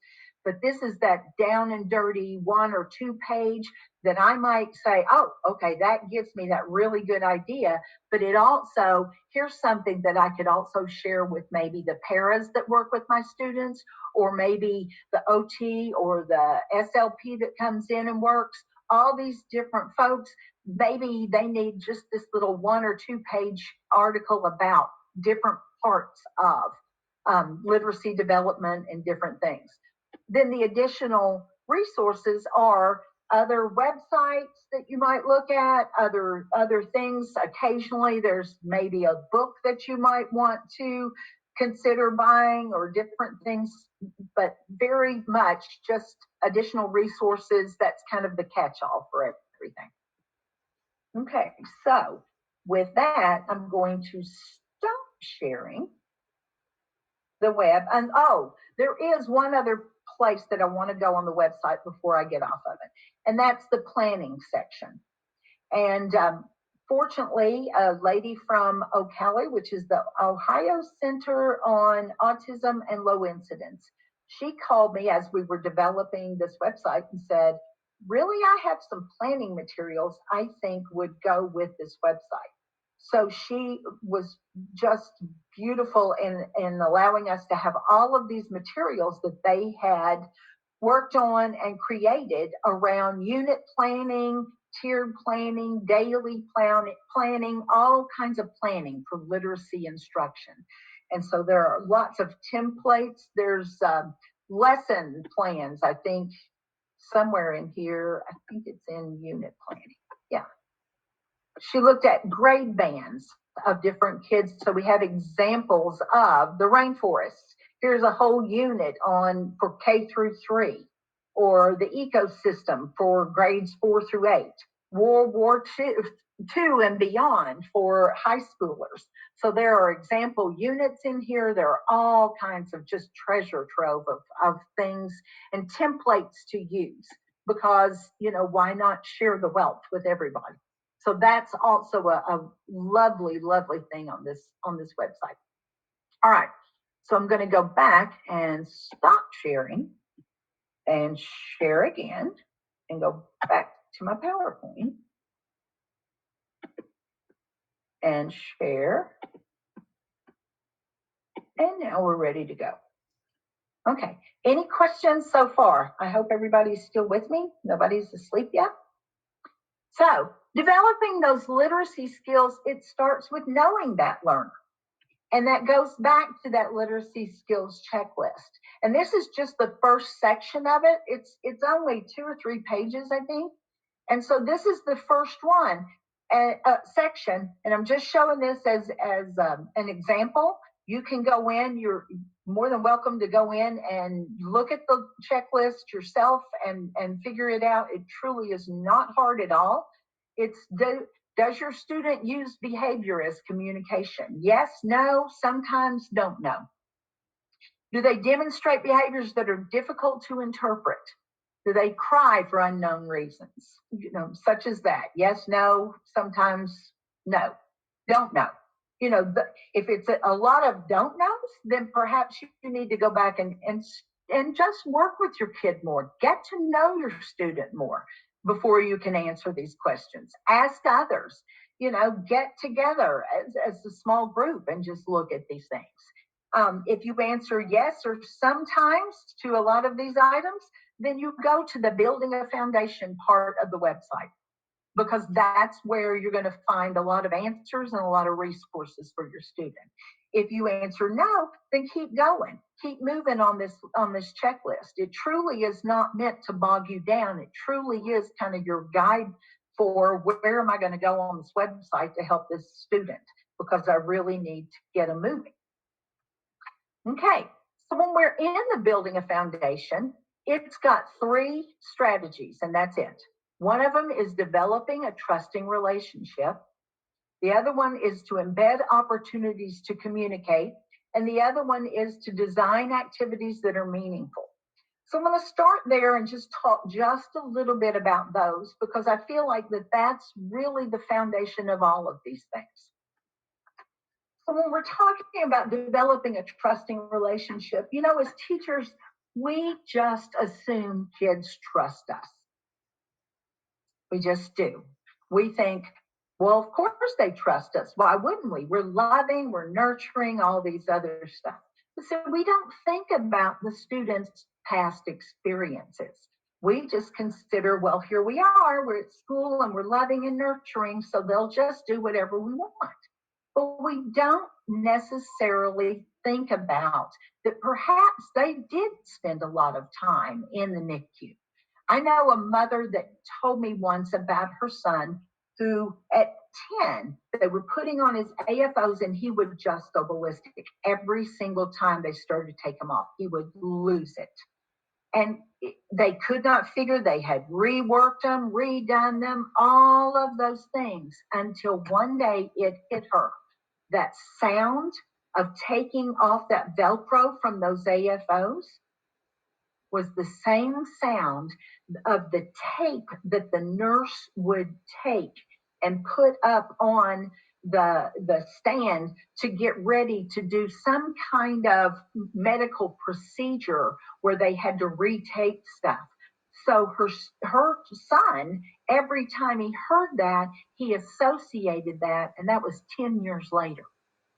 But this is that down and dirty 1 or 2 page that I might say, oh, okay, that gives me that really good idea. But it also, here's something that I could also share with maybe the paras that work with my students, or maybe the OT or the SLP that comes in and works. All these different folks, maybe they need just this little 1 or 2 page article about different parts of literacy development and different things. Then the additional resources are other websites that you might look at, other things. Occasionally there's maybe a book that you might want to consider buying or different things, but very much just additional resources. That's kind of the catch-all for everything. Okay, so with that, I'm going to stop sharing the web. And oh, there is one other place that I want to go on the website before I get off of it, and that's the planning section. And fortunately, a lady from Ocala, which is the Ohio Center on Autism and Low Incidence, she called me as we were developing this website and said, really, I have some planning materials I think would go with this website. So she was just beautiful in allowing us to have all of these materials that they had worked on and created around unit planning, tiered planning, daily planning, all kinds of planning for literacy instruction. And so there are lots of templates. There's lesson plans, I think, somewhere in here. I think it's in unit planning. Yeah. She looked at grade bands of different kids. So we have examples of the rainforests. Here's a whole unit on for K through 3, or the ecosystem for grades 4 through 8, World War II and beyond for high schoolers. So there are example units in here. There are all kinds of just treasure trove of things and templates to use because, you know, why not share the wealth with everybody? So that's also a lovely, lovely thing on this website. All right, so I'm going to go back and stop sharing and share again and go back to my PowerPoint and share. And now we're ready to go. Okay, any questions so far? I hope everybody's still with me. Nobody's asleep yet. So developing those literacy skills, it starts with knowing that learner. And that goes back to that literacy skills checklist. And this is just the first section of it. It's only 2 or 3 pages, I think. And so this is the first one section. And I'm just showing this as an example. You can go in, you're more than welcome to go in and look at the checklist yourself and figure it out. It truly is not hard at all. It's does your student use behavior as communication? Yes, no, sometimes don't know. Do they demonstrate behaviors that are difficult to interpret? Do they cry for unknown reasons? You know, such as that. Yes, no, sometimes no, don't know. You know, if it's a lot of don't knows, then perhaps you need to go back and just work with your kid more. Get to know your student more before you can answer these questions. Ask others, you know, get together as a small group and just look at these things. If you answer yes or sometimes to a lot of these items, then you go to the building a foundation part of the website. because that's where you're going to find a lot of answers and a lot of resources for your student. If you answer no, then keep going, keep moving on this checklist. It truly is not meant to bog you down. It truly is kind of your guide for where am I going to go on this website to help this student, because I really need to get them moving. Okay, so when we're in the building a foundation, it's got 3 strategies, and that's it. One of them is developing a trusting relationship. The other one is to embed opportunities to communicate. And the other one is to design activities that are meaningful. So I'm going to start there and just talk just a little bit about those, because I feel like that's really the foundation of all of these things. So when we're talking about developing a trusting relationship, as teachers, we just assume kids trust us. We just do. We think, well, of course they trust us. Why wouldn't we? We're loving, we're nurturing, all these other stuff. So we don't think about the students' past experiences. We just consider, well, here we are, we're at school and we're loving and nurturing, so they'll just do whatever we want. But we don't necessarily think about that perhaps they did spend a lot of time in the NICU. I know a mother that told me once about her son who at 10, they were putting on his AFOs and he would just go ballistic. Every single time they started to take them off, he would lose it. And they could not figure, they had reworked them, redone them, all of those things, until one day it hit her. That sound of taking off that Velcro from those AFOs was the same sound of the tape that the nurse would take and put up on the stand to get ready to do some kind of medical procedure where they had to retape stuff. So her son, every time he heard that, he associated that, and that was 10 years later,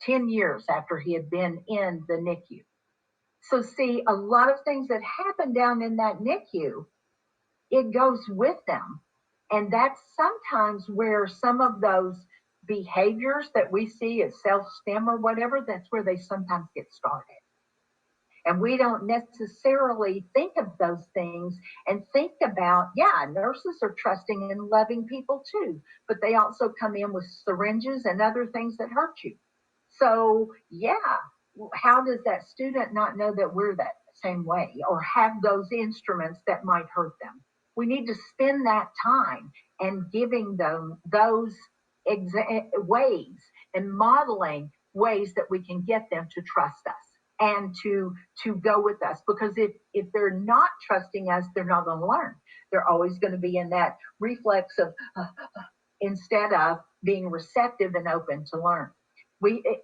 10 years after he had been in the NICU. So see, a lot of things that happen down in that NICU, it goes with them. And that's sometimes where some of those behaviors that we see as self-stem or whatever, that's where they sometimes get started. And we don't necessarily think of those things and think about, yeah, nurses are trusting and loving people too, but they also come in with syringes and other things that hurt you. So yeah, how does that student not know that we're that same way or have those instruments that might hurt them? We need to spend that time and giving them those ways and modeling ways that we can get them to trust us and to go with us. Because if they're not trusting us, they're not going to learn. They're always going to be in that reflex of instead of being receptive and open to learn.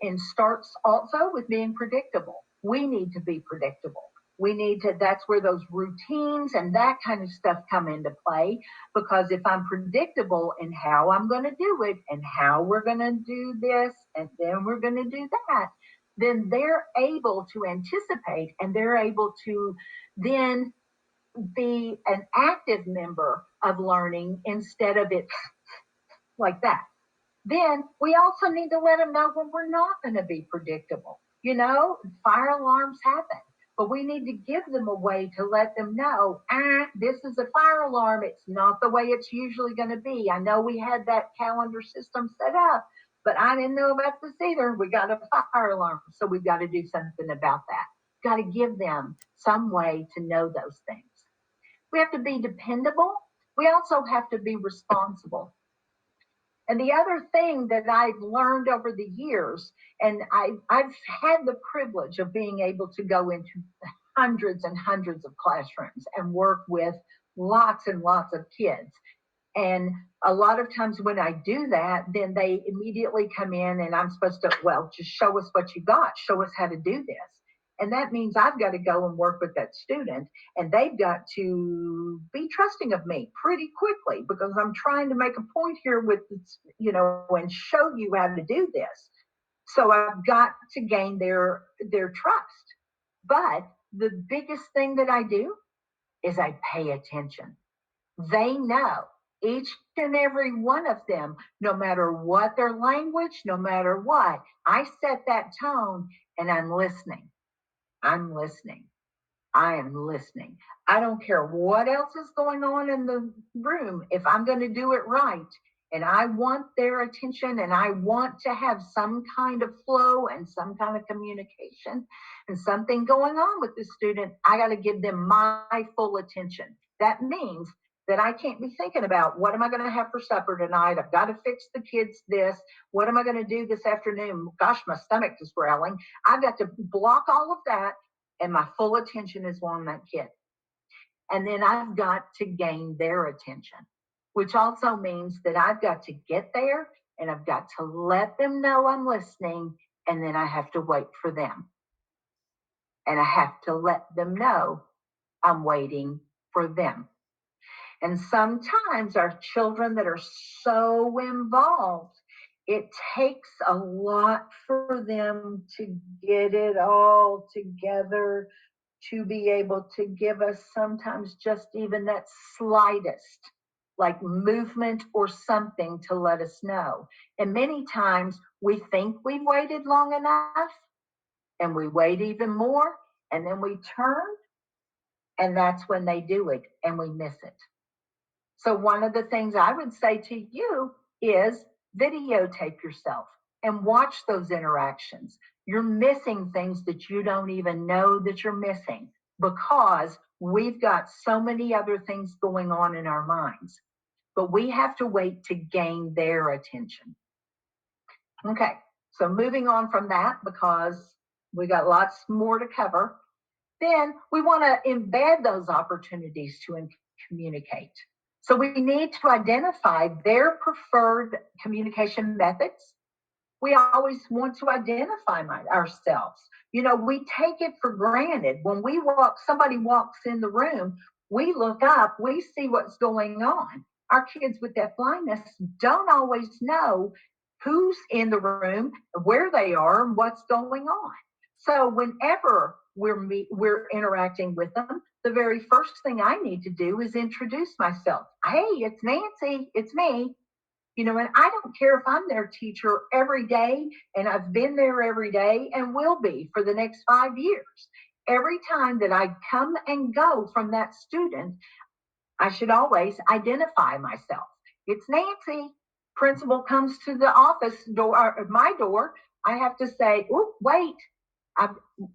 And starts also with being predictable. We need to be predictable. We need to, that's where those routines and that kind of stuff come into play. Because if I'm predictable in how I'm going to do it and how we're going to do this and then we're going to do that, then they're able to anticipate and they're able to then be an active member of learning instead of it like that. Then we also need to let them know when we're not going to be predictable. Fire alarms happen, but we need to give them a way to let them know, this is a fire alarm. It's not the way it's usually going to be. I know we had that calendar system set up, but I didn't know about this either. We got a fire alarm, so we've got to do something about that. Got to give them some way to know those things. We have to be dependable. We also have to be responsible. And the other thing that I've learned over the years, and I've had the privilege of being able to go into hundreds and hundreds of classrooms and work with lots and lots of kids. And a lot of times when I do that, then they immediately come in and I'm supposed to, well, just show us what you got, show us how to do this. And that means I've got to go and work with that student and they've got to be trusting of me pretty quickly because I'm trying to make a point here with, and show you how to do this. So I've got to gain their trust. But the biggest thing that I do is I pay attention. They know each and every one of them, no matter what their language, no matter what, I set that tone and I'm listening. I'm listening. I am listening. I don't care what else is going on in the room. If I'm going to do it right and I want their attention and I want to have some kind of flow and some kind of communication and something going on with the student, I got to give them my full attention. That means that I can't be thinking about what am I going to have for supper tonight? I've got to fix the kids this. What am I going to do this afternoon? Gosh, my stomach is growling. I've got to block all of that, and my full attention is on that kid. And then I've got to gain their attention, which also means that I've got to get there and I've got to let them know I'm listening, and then I have to wait for them. And I have to let them know I'm waiting for them. And sometimes our children that are so involved, it takes a lot for them to get it all together, to be able to give us sometimes just even that slightest, like movement or something to let us know. And many times we think we've waited long enough and we wait even more, and then we turn, and that's when they do it and we miss it. So one of the things I would say to you is videotape yourself and watch those interactions. You're missing things that you don't even know that you're missing because we've got so many other things going on in our minds. But we have to wait to gain their attention. Okay, so moving on from that, because we got lots more to cover, then we want to embed those opportunities to communicate. So we need to identify their preferred communication methods. We always want to identify ourselves. You know, we take it for granted. When somebody walks in the room, we look up, we see what's going on. Our kids with deaf blindness don't always know who's in the room, where they are, and what's going on. So whenever we're interacting with them, the very first thing I need to do is introduce myself. Hey, it's Nancy. It's me. You know, and I don't care if I'm their teacher every day, and I've been there every day and will be for the next 5 years. Every time that I come and go from that student, I should always identify myself. It's Nancy. Principal comes to the office door, my door. I have to say, oh, wait,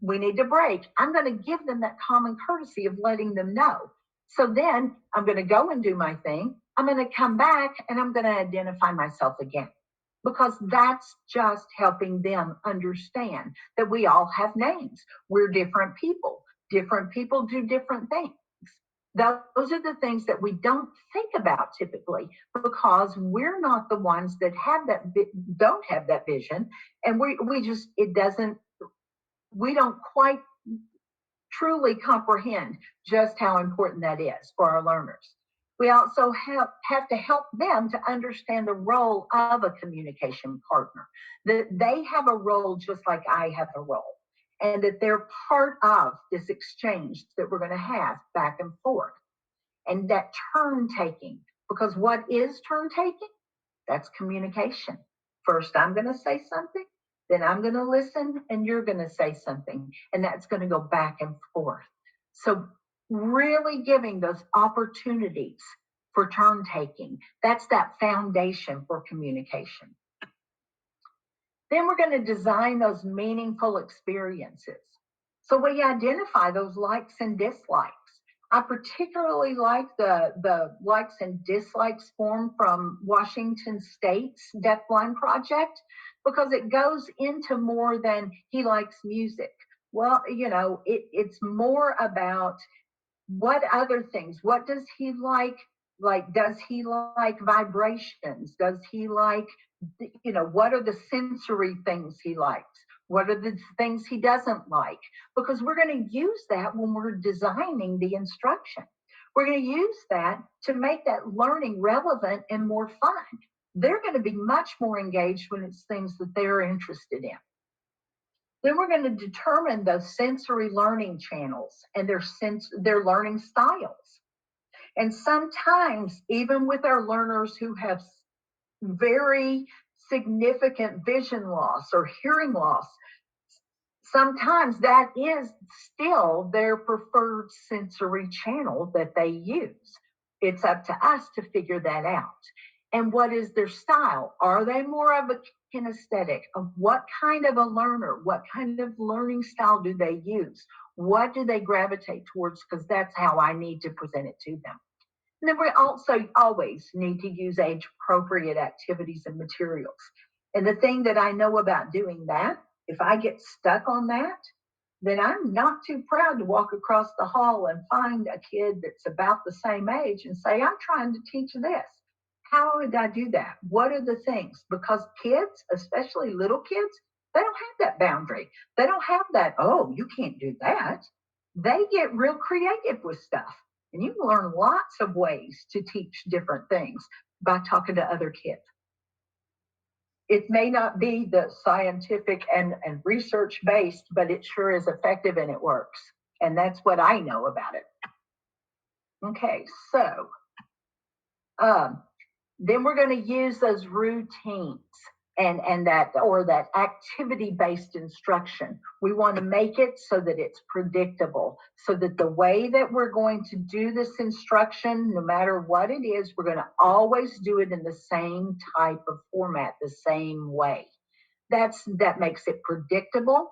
we need to break. I'm going to give them that common courtesy of letting them know. So then I'm going to go and do my thing. I'm going to come back and I'm going to identify myself again, because that's just helping them understand that we all have names. We're different people. Different people do different things. Those are the things that we don't think about typically, because we're not the ones that don't have that vision, and we don't quite truly comprehend just how important that is for our learners. We also have to help them to understand the role of a communication partner, that they have a role just like I have a role, and that they're part of this exchange that we're going to have back and forth. And that turn taking, because what is turn taking? That's communication. First, I'm going to say something, then I'm going to listen, and you're going to say something, and that's going to go back and forth. So really giving those opportunities for turn taking, that's that foundation for communication. Then we're going to design those meaningful experiences. So we identify those likes and dislikes. I particularly like the likes and dislikes form from Washington State's Deafblind Project, because it goes into more than he likes music. Well, you know, it's more about what other things. What does he like? Like, does he like vibrations? Does he like, you know, what are the sensory things he likes? What are the things he doesn't like? Because we're going to use that when we're designing the instruction. We're going to use that to make that learning relevant and more fun. They're going to be much more engaged when it's things that they're interested in. Then we're going to determine those sensory learning channels and their learning styles. And sometimes, even with our learners who have very significant vision loss or hearing loss, sometimes that is still their preferred sensory channel that they use. It's up to us to figure that out. And what is their style? Are they more of a kinesthetic? Of what kind of a learner? What kind of learning style do they use? What do they gravitate towards? Because that's how I need to present it to them. And then we also always need to use age appropriate activities and materials. And the thing that I know about doing that, if I get stuck on that, then I'm not too proud to walk across the hall and find a kid that's about the same age and say, I'm trying to teach this. How would I do that? What are the things? Because kids, especially little kids, they don't have that boundary. They don't have that, oh, you can't do that. They get real creative with stuff. And you can learn lots of ways to teach different things by talking to other kids. It may not be the scientific and research based, but it sure is effective and it works. And that's what I know about it. Okay, so then we're going to use those routines and that activity-based instruction. We want to make it so that it's predictable, so that the way that we're going to do this instruction, no matter what it is, we're going to always do it in the same type of format, the same way. That makes it predictable.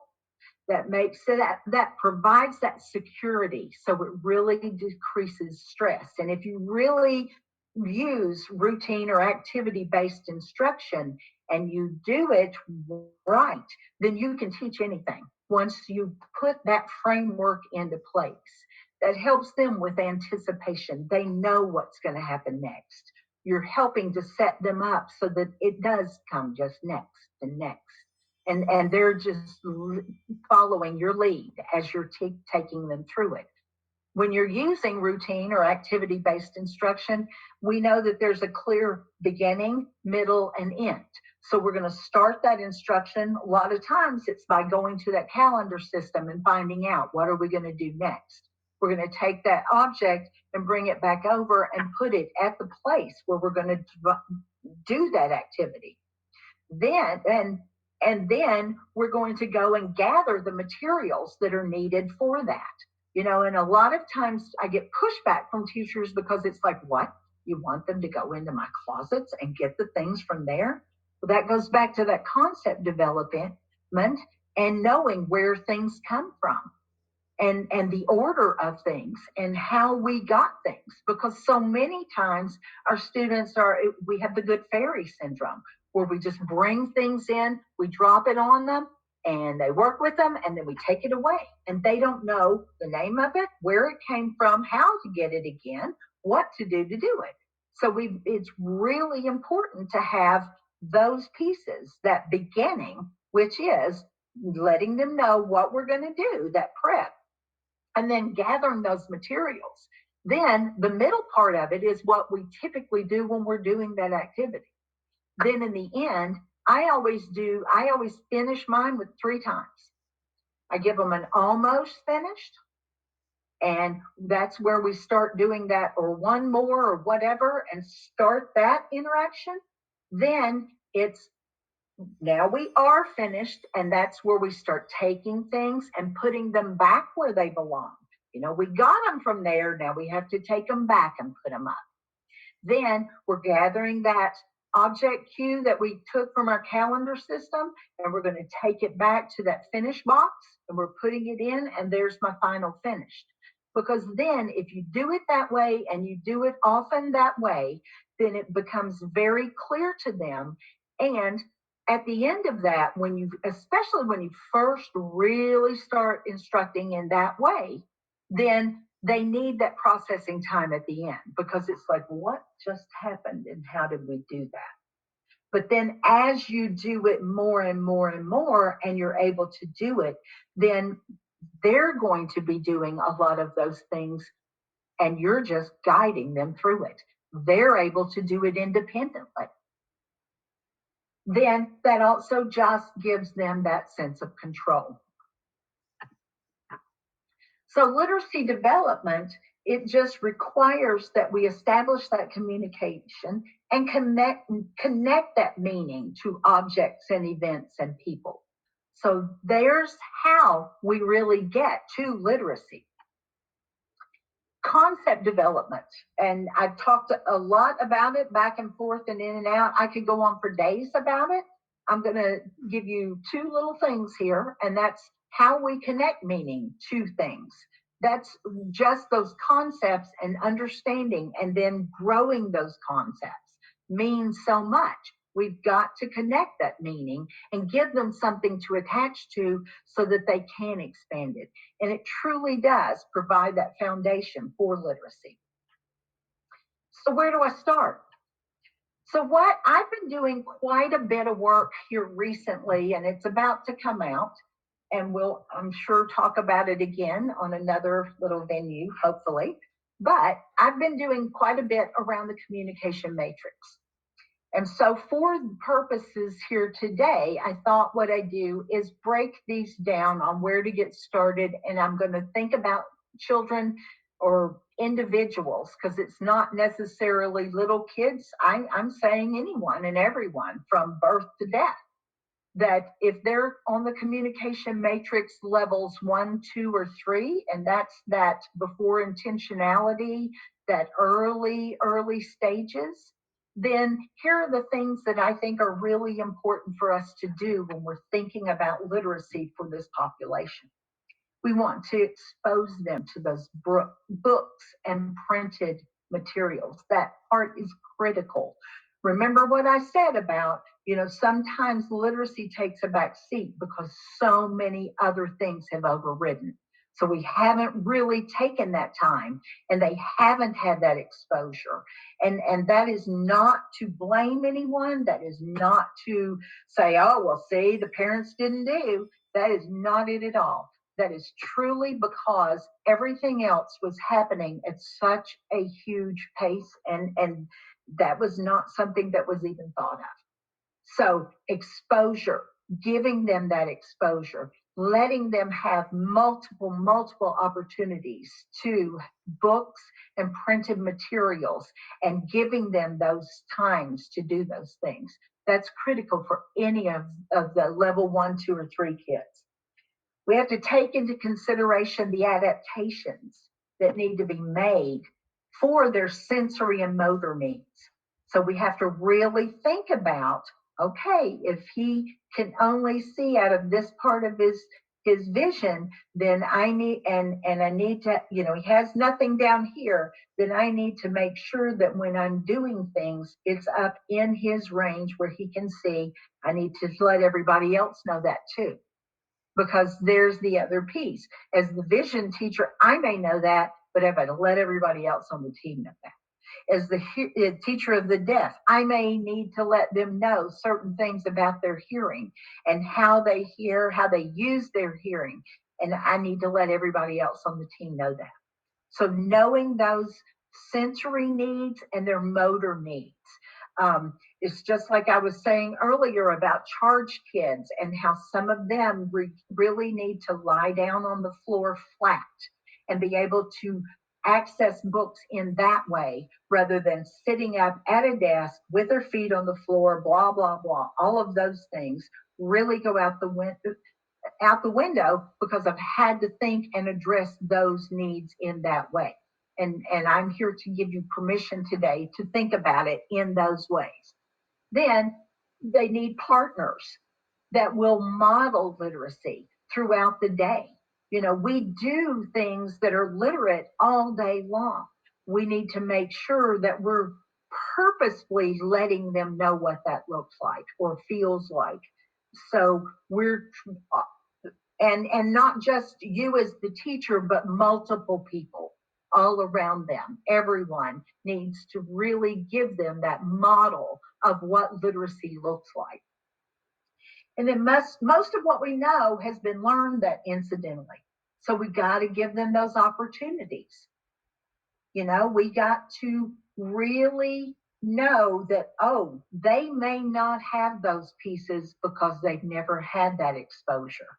That makes it that provides that security, so it really decreases stress. And if you really use routine or activity-based instruction and you do it right, then you can teach anything once you put that framework into place. That helps them with anticipation. They know what's going to happen next. You're helping to set them up so that it does come just next and next. And they're just following your lead as you're taking them through it. When you're using routine or activity-based instruction, we know that there's a clear beginning, middle, and end. So we're going to start that instruction. A lot of times it's by going to that calendar system and finding out what are we going to do next. We're going to take that object and bring it back over and put it at the place where we're going to do that activity. Then we're going to go and gather the materials that are needed for that. You know, and a lot of times I get pushback from teachers because it's like, what? You want them to go into my closets and get the things from there? Well, that goes back to that concept development and knowing where things come from and the order of things and how we got things. Because so many times our students we have the good fairy syndrome where we just bring things in, we drop it on them, and they work with them, and then we take it away. And they don't know the name of it, where it came from, how to get it again, what to do it. So it's really important to have those pieces, that beginning, which is letting them know what we're going to do, that prep, and then gathering those materials. Then the middle part of it is what we typically do when we're doing that activity. Then in the end, I always finish mine with 3 times. I give them an almost finished, and that's where we start doing that, or one more or whatever, and start that interaction. Then it's, now we are finished, and that's where we start taking things and putting them back where they belong. You know, we got them from there, now we have to take them back and put them up. Then we're gathering that object cue that we took from our calendar system, and we're going to take it back to that finish box, and we're putting it in, and there's my final finished. Because then if you do it that way and you do it often that way, then it becomes very clear to them. And at the end of that, especially when you first really start instructing in that way, then they need that processing time at the end, because it's like, what just happened and how did we do that? But then as you do it more and more and more, and you're able to do it, then they're going to be doing a lot of those things, and you're just guiding them through it. They're able to do it independently. Then that also just gives them that sense of control. So literacy development It just requires that we establish that communication and connect that meaning to objects and events and people. So there's how we really get to literacy. Concept development, and I've talked a lot about it back and forth and in and out. I could go on for days about it. I'm going to give you two little things here, and that's how we connect meaning to things. That's just those concepts and understanding and then growing those concepts means so much. We've got to connect that meaning and give them something to attach to so that they can expand it. And it truly does provide that foundation for literacy. So where do I start? So what I've been doing quite a bit of work here recently, and it's about to come out, and we'll, I'm sure, talk about it again on another little venue, hopefully. But I've been doing quite a bit around the communication matrix. And so for purposes here today, I thought what I do is break these down on where to get started. And I'm going to think about children or individuals, because it's not necessarily little kids. I'm saying anyone and everyone from birth to death, that if they're on the communication matrix levels 1, 2, or 3, and that's that before intentionality, that early stages, then here are the things that I think are really important for us to do when we're thinking about literacy for this population. We want to expose them to those books and printed materials. That part is critical. Remember what I said about, sometimes literacy takes a back seat because so many other things have overridden. So we haven't really taken that time, and they haven't had that exposure. And that is not to blame anyone. That is not to say, oh, well, see, the parents didn't do. That is not it at all. That is truly because everything else was happening at such a huge pace, and that was not something that was even thought of. So exposure, giving them that exposure, letting them have multiple opportunities to books and printed materials, and giving them those times to do those things. That's critical for any of the level 1, 2, or 3 kids. We have to take into consideration the adaptations that need to be made for their sensory and motor needs. So we have to really think about, okay, if he can only see out of this part of his vision, then I need, and I need to, he has nothing down here, then I need to make sure that when I'm doing things, it's up in his range where he can see. I need to let everybody else know that too. Because there's the other piece. As the vision teacher, I may know that, but I've got to let everybody else on the team know that. As the teacher of the deaf, I may need to let them know certain things about their hearing and how they hear, how they use their hearing. And I need to let everybody else on the team know that. So knowing those sensory needs and their motor needs. It's just like I was saying earlier about charged kids and how some of them really need to lie down on the floor flat and be able to access books in that way rather than sitting up at a desk with their feet on the floor, blah, blah, blah. All of those things really go out the window because I've had to think and address those needs in that way. And I'm here to give you permission today to think about it in those ways. Then they need partners that will model literacy throughout the day. We do things that are literate all day long. We need to make sure that we're purposefully letting them know what that looks like or feels like. So and not just you as the teacher, but multiple people all around them. Everyone needs to really give them that model of what literacy looks like. And then most of what we know has been learned that incidentally. So we got to give them those opportunities. We got to really know that, oh, they may not have those pieces because they've never had that exposure.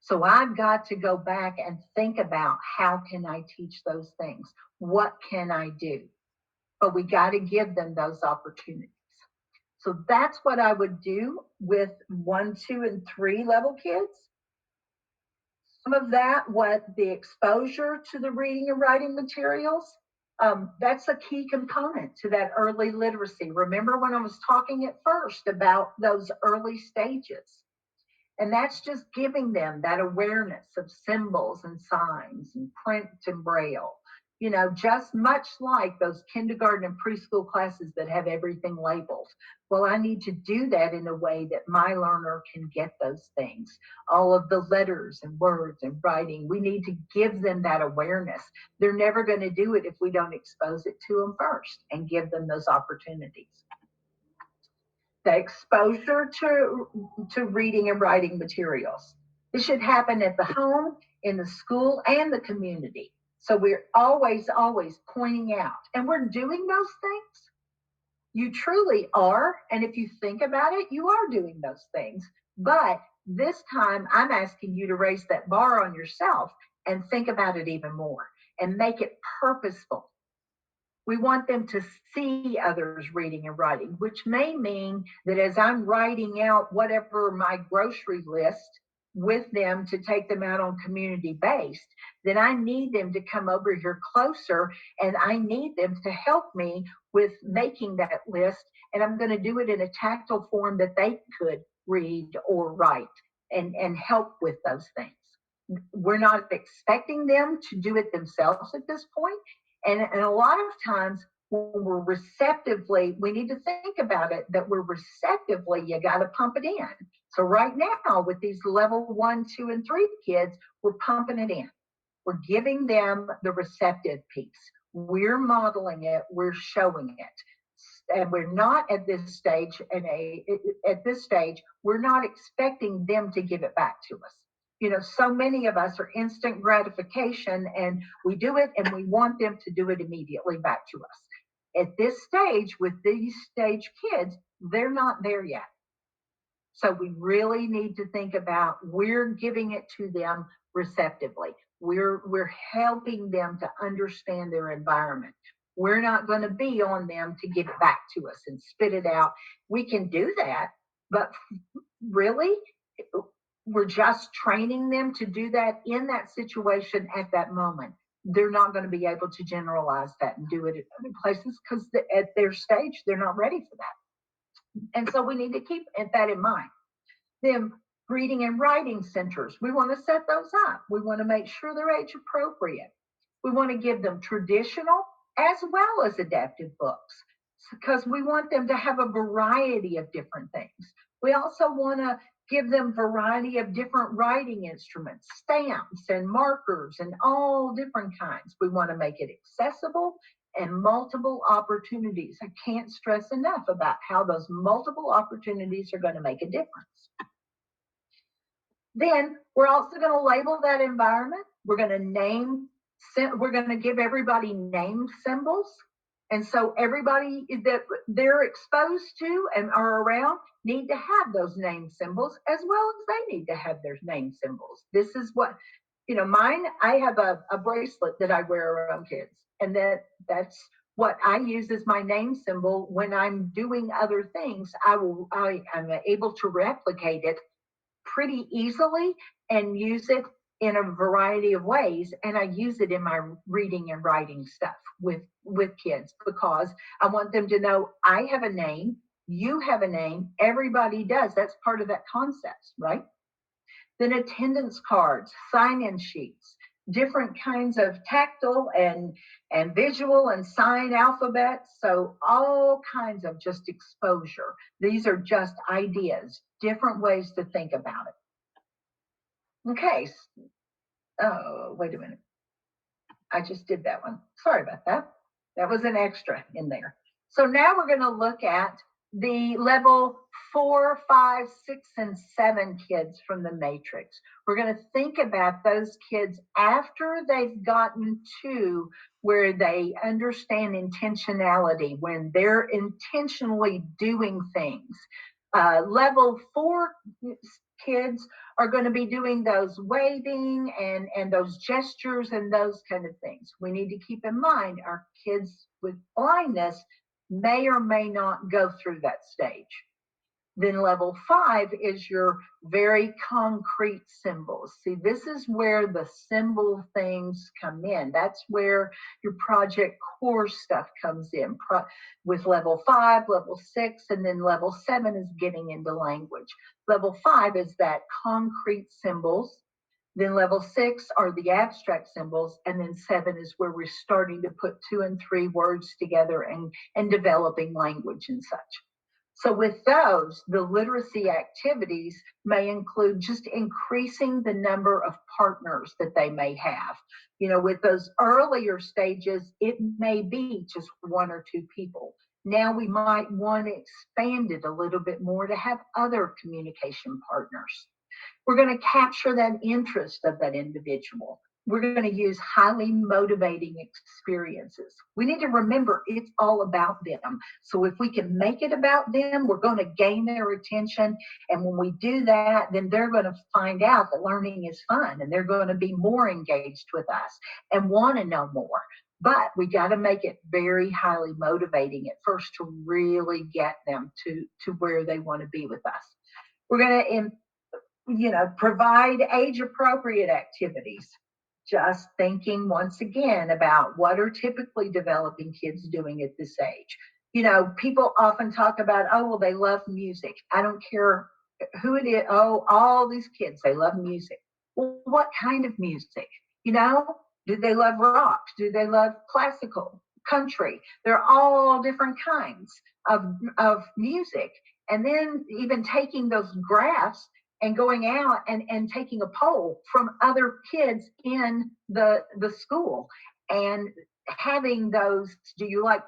So I've got to go back and think about how can I teach those things? What can I do? But we got to give them those opportunities. So that's what I would do with 1, 2, and 3 level kids. Some of that, what the exposure to the reading and writing materials, that's a key component to that early literacy. Remember when I was talking at first about those early stages? And that's just giving them that awareness of symbols and signs and print and braille. You know, just much like those kindergarten and preschool classes that have everything labeled. Well, I need to do that in a way that my learner can get those things. All of the letters and words and writing, we need to give them that awareness. They're never going to do it if we don't expose it to them first and give them those opportunities. The exposure to reading and writing materials. This should happen at the home, in the school, and the community. So we're always pointing out, and we're doing those things. You truly are, and if you think about it, you are doing those things. But this time, I'm asking you to raise that bar on yourself and think about it even more and make it purposeful. We want them to see others reading and writing, which may mean that as I'm writing out whatever my grocery list with them to take them out on community based, then I need them to come over here closer and I need them to help me with making that list. And I'm going to do it in a tactile form that they could read or write and help with those things. We're not expecting them to do it themselves at this point. And a lot of times when we're receptively, we need to think about it, that we're receptively, you got to pump it in. So right now with these level 1, 2, and 3 kids, we're pumping it in. We're giving them the receptive piece. We're modeling it, we're showing it. And we're not at this stage, we're not expecting them to give it back to us. You know, so many of us are instant gratification and we do it and we want them to do it immediately back to us. At this stage, with these stage kids, they're not there yet. So we really need to think about, we're giving it to them receptively. We're helping them to understand their environment. We're not going to be on them to give it back to us and spit it out. We can do that, but really, we're just training them to do that in that situation at that moment. They're not going to be able to generalize that and do it at other places because at their stage, they're not ready for that. And so we need to keep that in mind. Then reading and writing centers, we want to set those up. We want to make sure they're age appropriate. We want to give them traditional as well as adaptive books because we want them to have a variety of different things. We also want to give them variety of different writing instruments, stamps and markers and all different kinds. We want to make it accessible and multiple opportunities. I can't stress enough about how those multiple opportunities are going to make a difference. Then we're also going to label that environment. We're going to give everybody name symbols. And so everybody that they're exposed to and are around need to have those name symbols as well as they need to have their name symbols. This is what, mine, I have a bracelet that I wear around kids. And that's what I use as my name symbol when I'm doing other things. I'm able to replicate it pretty easily and use it in a variety of ways. And I use it in my reading and writing stuff with kids because I want them to know I have a name, you have a name, everybody does. That's part of that concept, right? Then attendance cards, sign-in sheets, different kinds of tactile and visual and sign alphabets. So all kinds of just exposure. These are just ideas, different ways to think about it. Okay. Oh, wait a minute. I just did that one. Sorry about that. That was an extra in there. So now we're going to look at the level 4, 5, 6, and 7 kids from the matrix. We're going to think about those kids after they've gotten to where they understand intentionality, when they're intentionally doing things. Level 4 kids are going to be doing those waving and those gestures and those kind of things. We need to keep in mind our kids with blindness may or may not go through that stage. Then level 5 is your very concrete symbols. See, this is where the symbol things come in. That's where your project core stuff comes in. With level 5, level 6, and then level 7 is getting into language. Level 5 is that concrete symbols. Then level 6 are the abstract symbols. And then 7 is where we're starting to put 2 and 3 words together and developing language and such. So with those, the literacy activities may include just increasing the number of partners that they may have. You know, with those earlier stages, it may be just 1 or 2 people. Now we might want to expand it a little bit more to have other communication partners. We're going to capture that interest of that individual. We're going to use highly motivating experiences. We need to remember it's all about them. So if we can make it about them, we're going to gain their attention. And when we do that, then they're going to find out that learning is fun and they're going to be more engaged with us and want to know more. But we got to make it very highly motivating at first to really get them to where they want to be with us. We're going to provide age appropriate activities. Just thinking once again about what are typically developing kids doing at this age. You know, people often talk about, oh, well, they love music. I don't care who it is. Oh, all these kids, they love music. Well, what kind of music? You know, do they love rock? Do they love classical, country? They're all different kinds of music. And then even taking those graphs and going out and taking a poll from other kids in the school and having those, do you like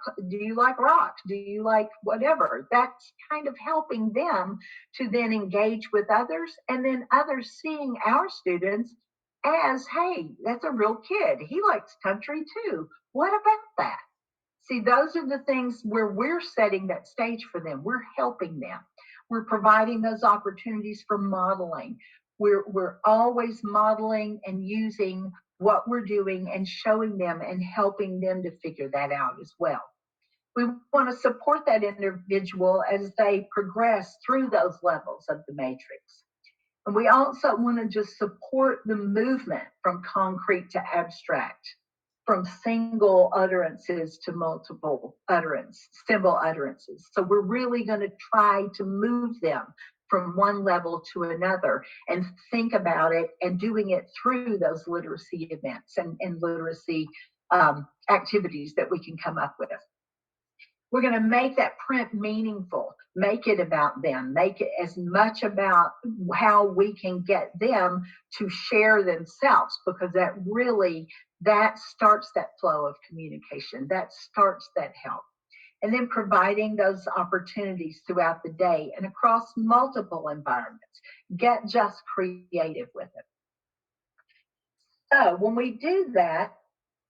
rock? Do you like whatever? That's kind of helping them to then engage with others, and then others seeing our students as, hey, that's a real kid. He likes country too. What about that? See, those are the things where we're setting that stage for them. We're helping them. We're providing those opportunities for modeling. We're always modeling and using what we're doing and showing them and helping them to figure that out as well. We want to support that individual as they progress through those levels of the matrix. And we also want to just support the movement from concrete to abstract, from single utterances to multiple symbol utterances. So we're really going to try to move them from one level to another and think about it and doing it through those literacy events and literacy activities that we can come up with. We're going to make that print meaningful, make it about them, make it as much about how we can get them to share themselves, because that starts that flow of communication, that starts that help. And then providing those opportunities throughout the day and across multiple environments. Get just creative with it. So when we do that,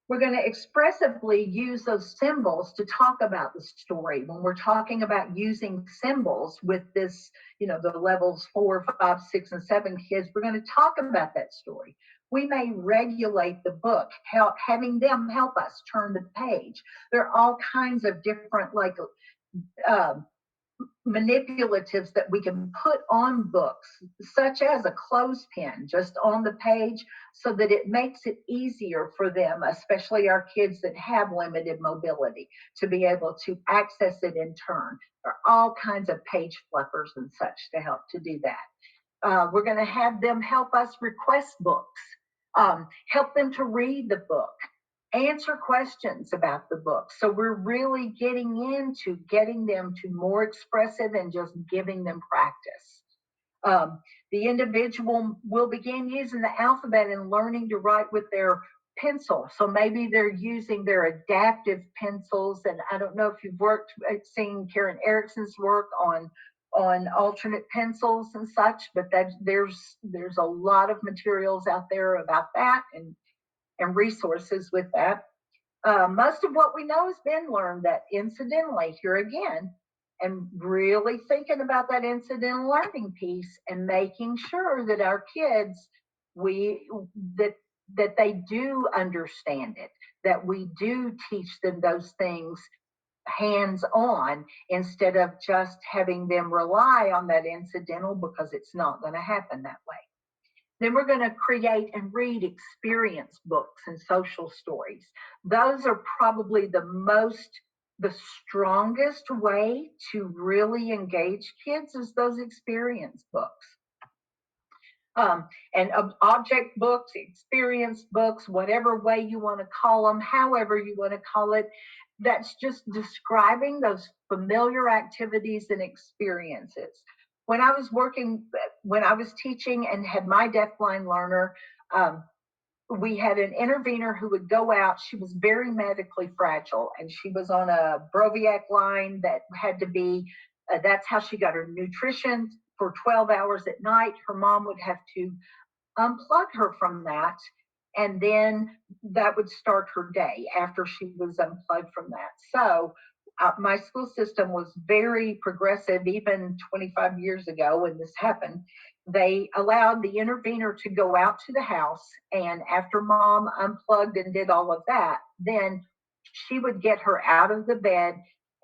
we're going to expressively use those symbols to talk about the story. When we're talking about using symbols with this, the levels 4, 5, 6, and 7 kids, we're going to talk about that story. We may regulate the book, having them help us turn the page. There are all kinds of different manipulatives that we can put on books, such as a clothespin just on the page, so that it makes it easier for them, especially our kids that have limited mobility, to be able to access it in turn. There are all kinds of page flippers and such to help to do that. We're going to have them help us request books, help them to read the book, answer questions about the book. So we're really getting into getting them to more expressive and just giving them practice. The individual will begin using the alphabet and learning to write with their pencil. So maybe they're using their adaptive pencils. And I don't know if you've seen Karen Erickson's work on alternate pencils and such, but there's a lot of materials out there about that and resources with that. Most of what we know has been learned that incidentally, here again, and really thinking about that incidental learning piece and making sure that our kids, we, that, that they do understand it, that we do teach them those things hands on instead of just having them rely on that incidental, because it's not going to happen that way. Then we're going to create and read experience books and social stories. Those are probably the strongest way to really engage kids is those experience books. And object books, experience books, whatever way you want to call them, however you want to call it, that's just describing those familiar activities and experiences. When I was teaching and had my deafblind learner, we had an intervener who would go out. She was very medically fragile, and she was on a Broviac line that had to be, that's how she got her nutrition for 12 hours at night. Her mom would have to unplug her from that, and then that would start her day after she was unplugged from that. So my school system was very progressive. Even 25 years ago when this happened, they allowed the intervener to go out to the house, and after mom unplugged and did all of that, then she would get her out of the bed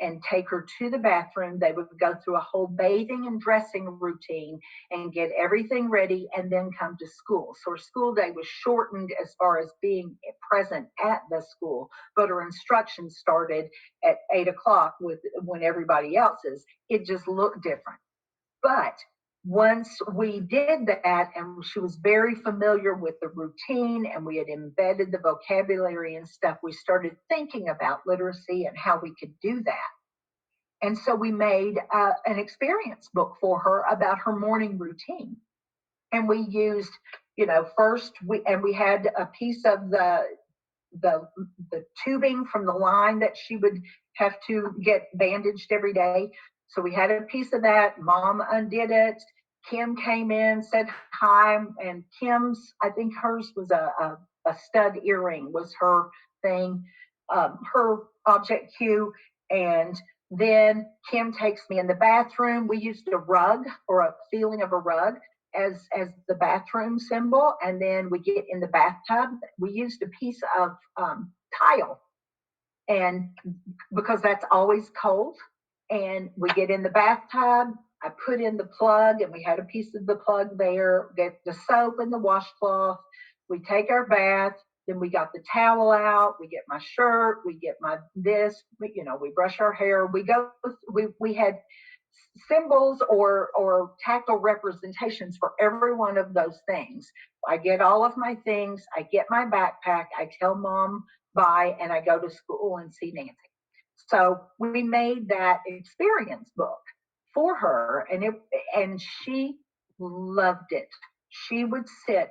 and take her to the bathroom. They would go through a whole bathing and dressing routine and get everything ready and then come to school. So her school day was shortened as far as being present at the school, but her instruction started at 8 o'clock when everybody else is. It just looked different. But once we did that, and she was very familiar with the routine, and we had embedded the vocabulary and stuff, we started thinking about literacy and how we could do that. And so we made an experience book for her about her morning routine. And we used, first we had a piece of the tubing from the line that she would have to get bandaged every day. So we had a piece of that. Mom undid it. Kim came in, said hi, and Kim's, I think hers was a stud earring was her thing, her object cue. And then Kim takes me in the bathroom. We used a rug, or a feeling of a rug, as the bathroom symbol. And then we get in the bathtub. We used a piece of tile, and because that's always cold. And we get in the bathtub. I put in the plug, and we had a piece of the plug there. Get the soap and the washcloth. We take our bath. Then we got the towel out. We get my shirt. We get my this. We brush our hair. We had symbols or tactile representations for every one of those things. I get all of my things. I get my backpack. I tell mom bye, and I go to school and see Nancy. So we made that experience book for her, and she loved it. She would sit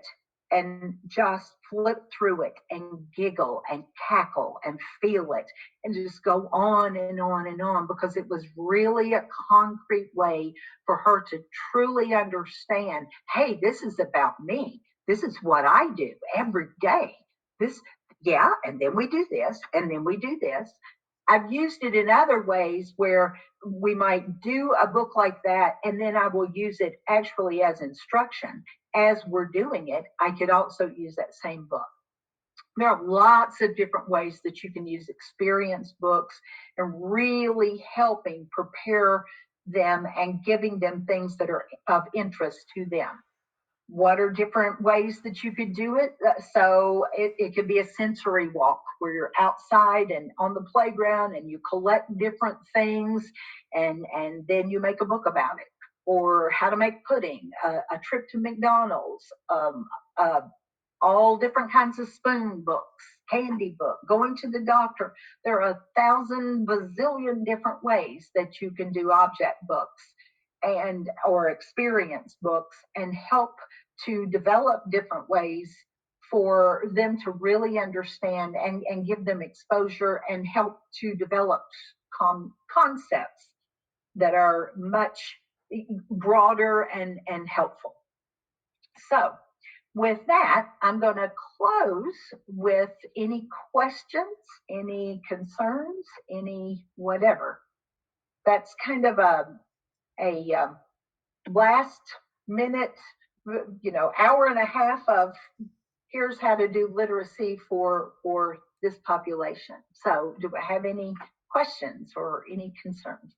and just flip through it and giggle and cackle and feel it and just go on and on and on, because it was really a concrete way for her to truly understand, hey, this is about me. This is what I do every day. And then we do this, and then we do this. I've used it in other ways where we might do a book like that, and then I will use it actually as instruction. As we're doing it, I could also use that same book. There are lots of different ways that you can use experience books and really helping prepare them and giving them things that are of interest to them. What are different ways that you could do it? So it could be a sensory walk where you're outside and on the playground and you collect different things, and then you make a book about it. Or how to make pudding, a trip to McDonald's, all different kinds of spoon books, candy book, going to the doctor. There are 1,000 bazillion different ways that you can do object books or experience books, and help to develop different ways for them to really understand and give them exposure and help to develop concepts that are much broader and helpful. So with that, I'm going to close with any questions, any concerns, any whatever. that's kind of a last minute, hour and a half of here's how to do literacy for this population. So do I have any questions or any concerns?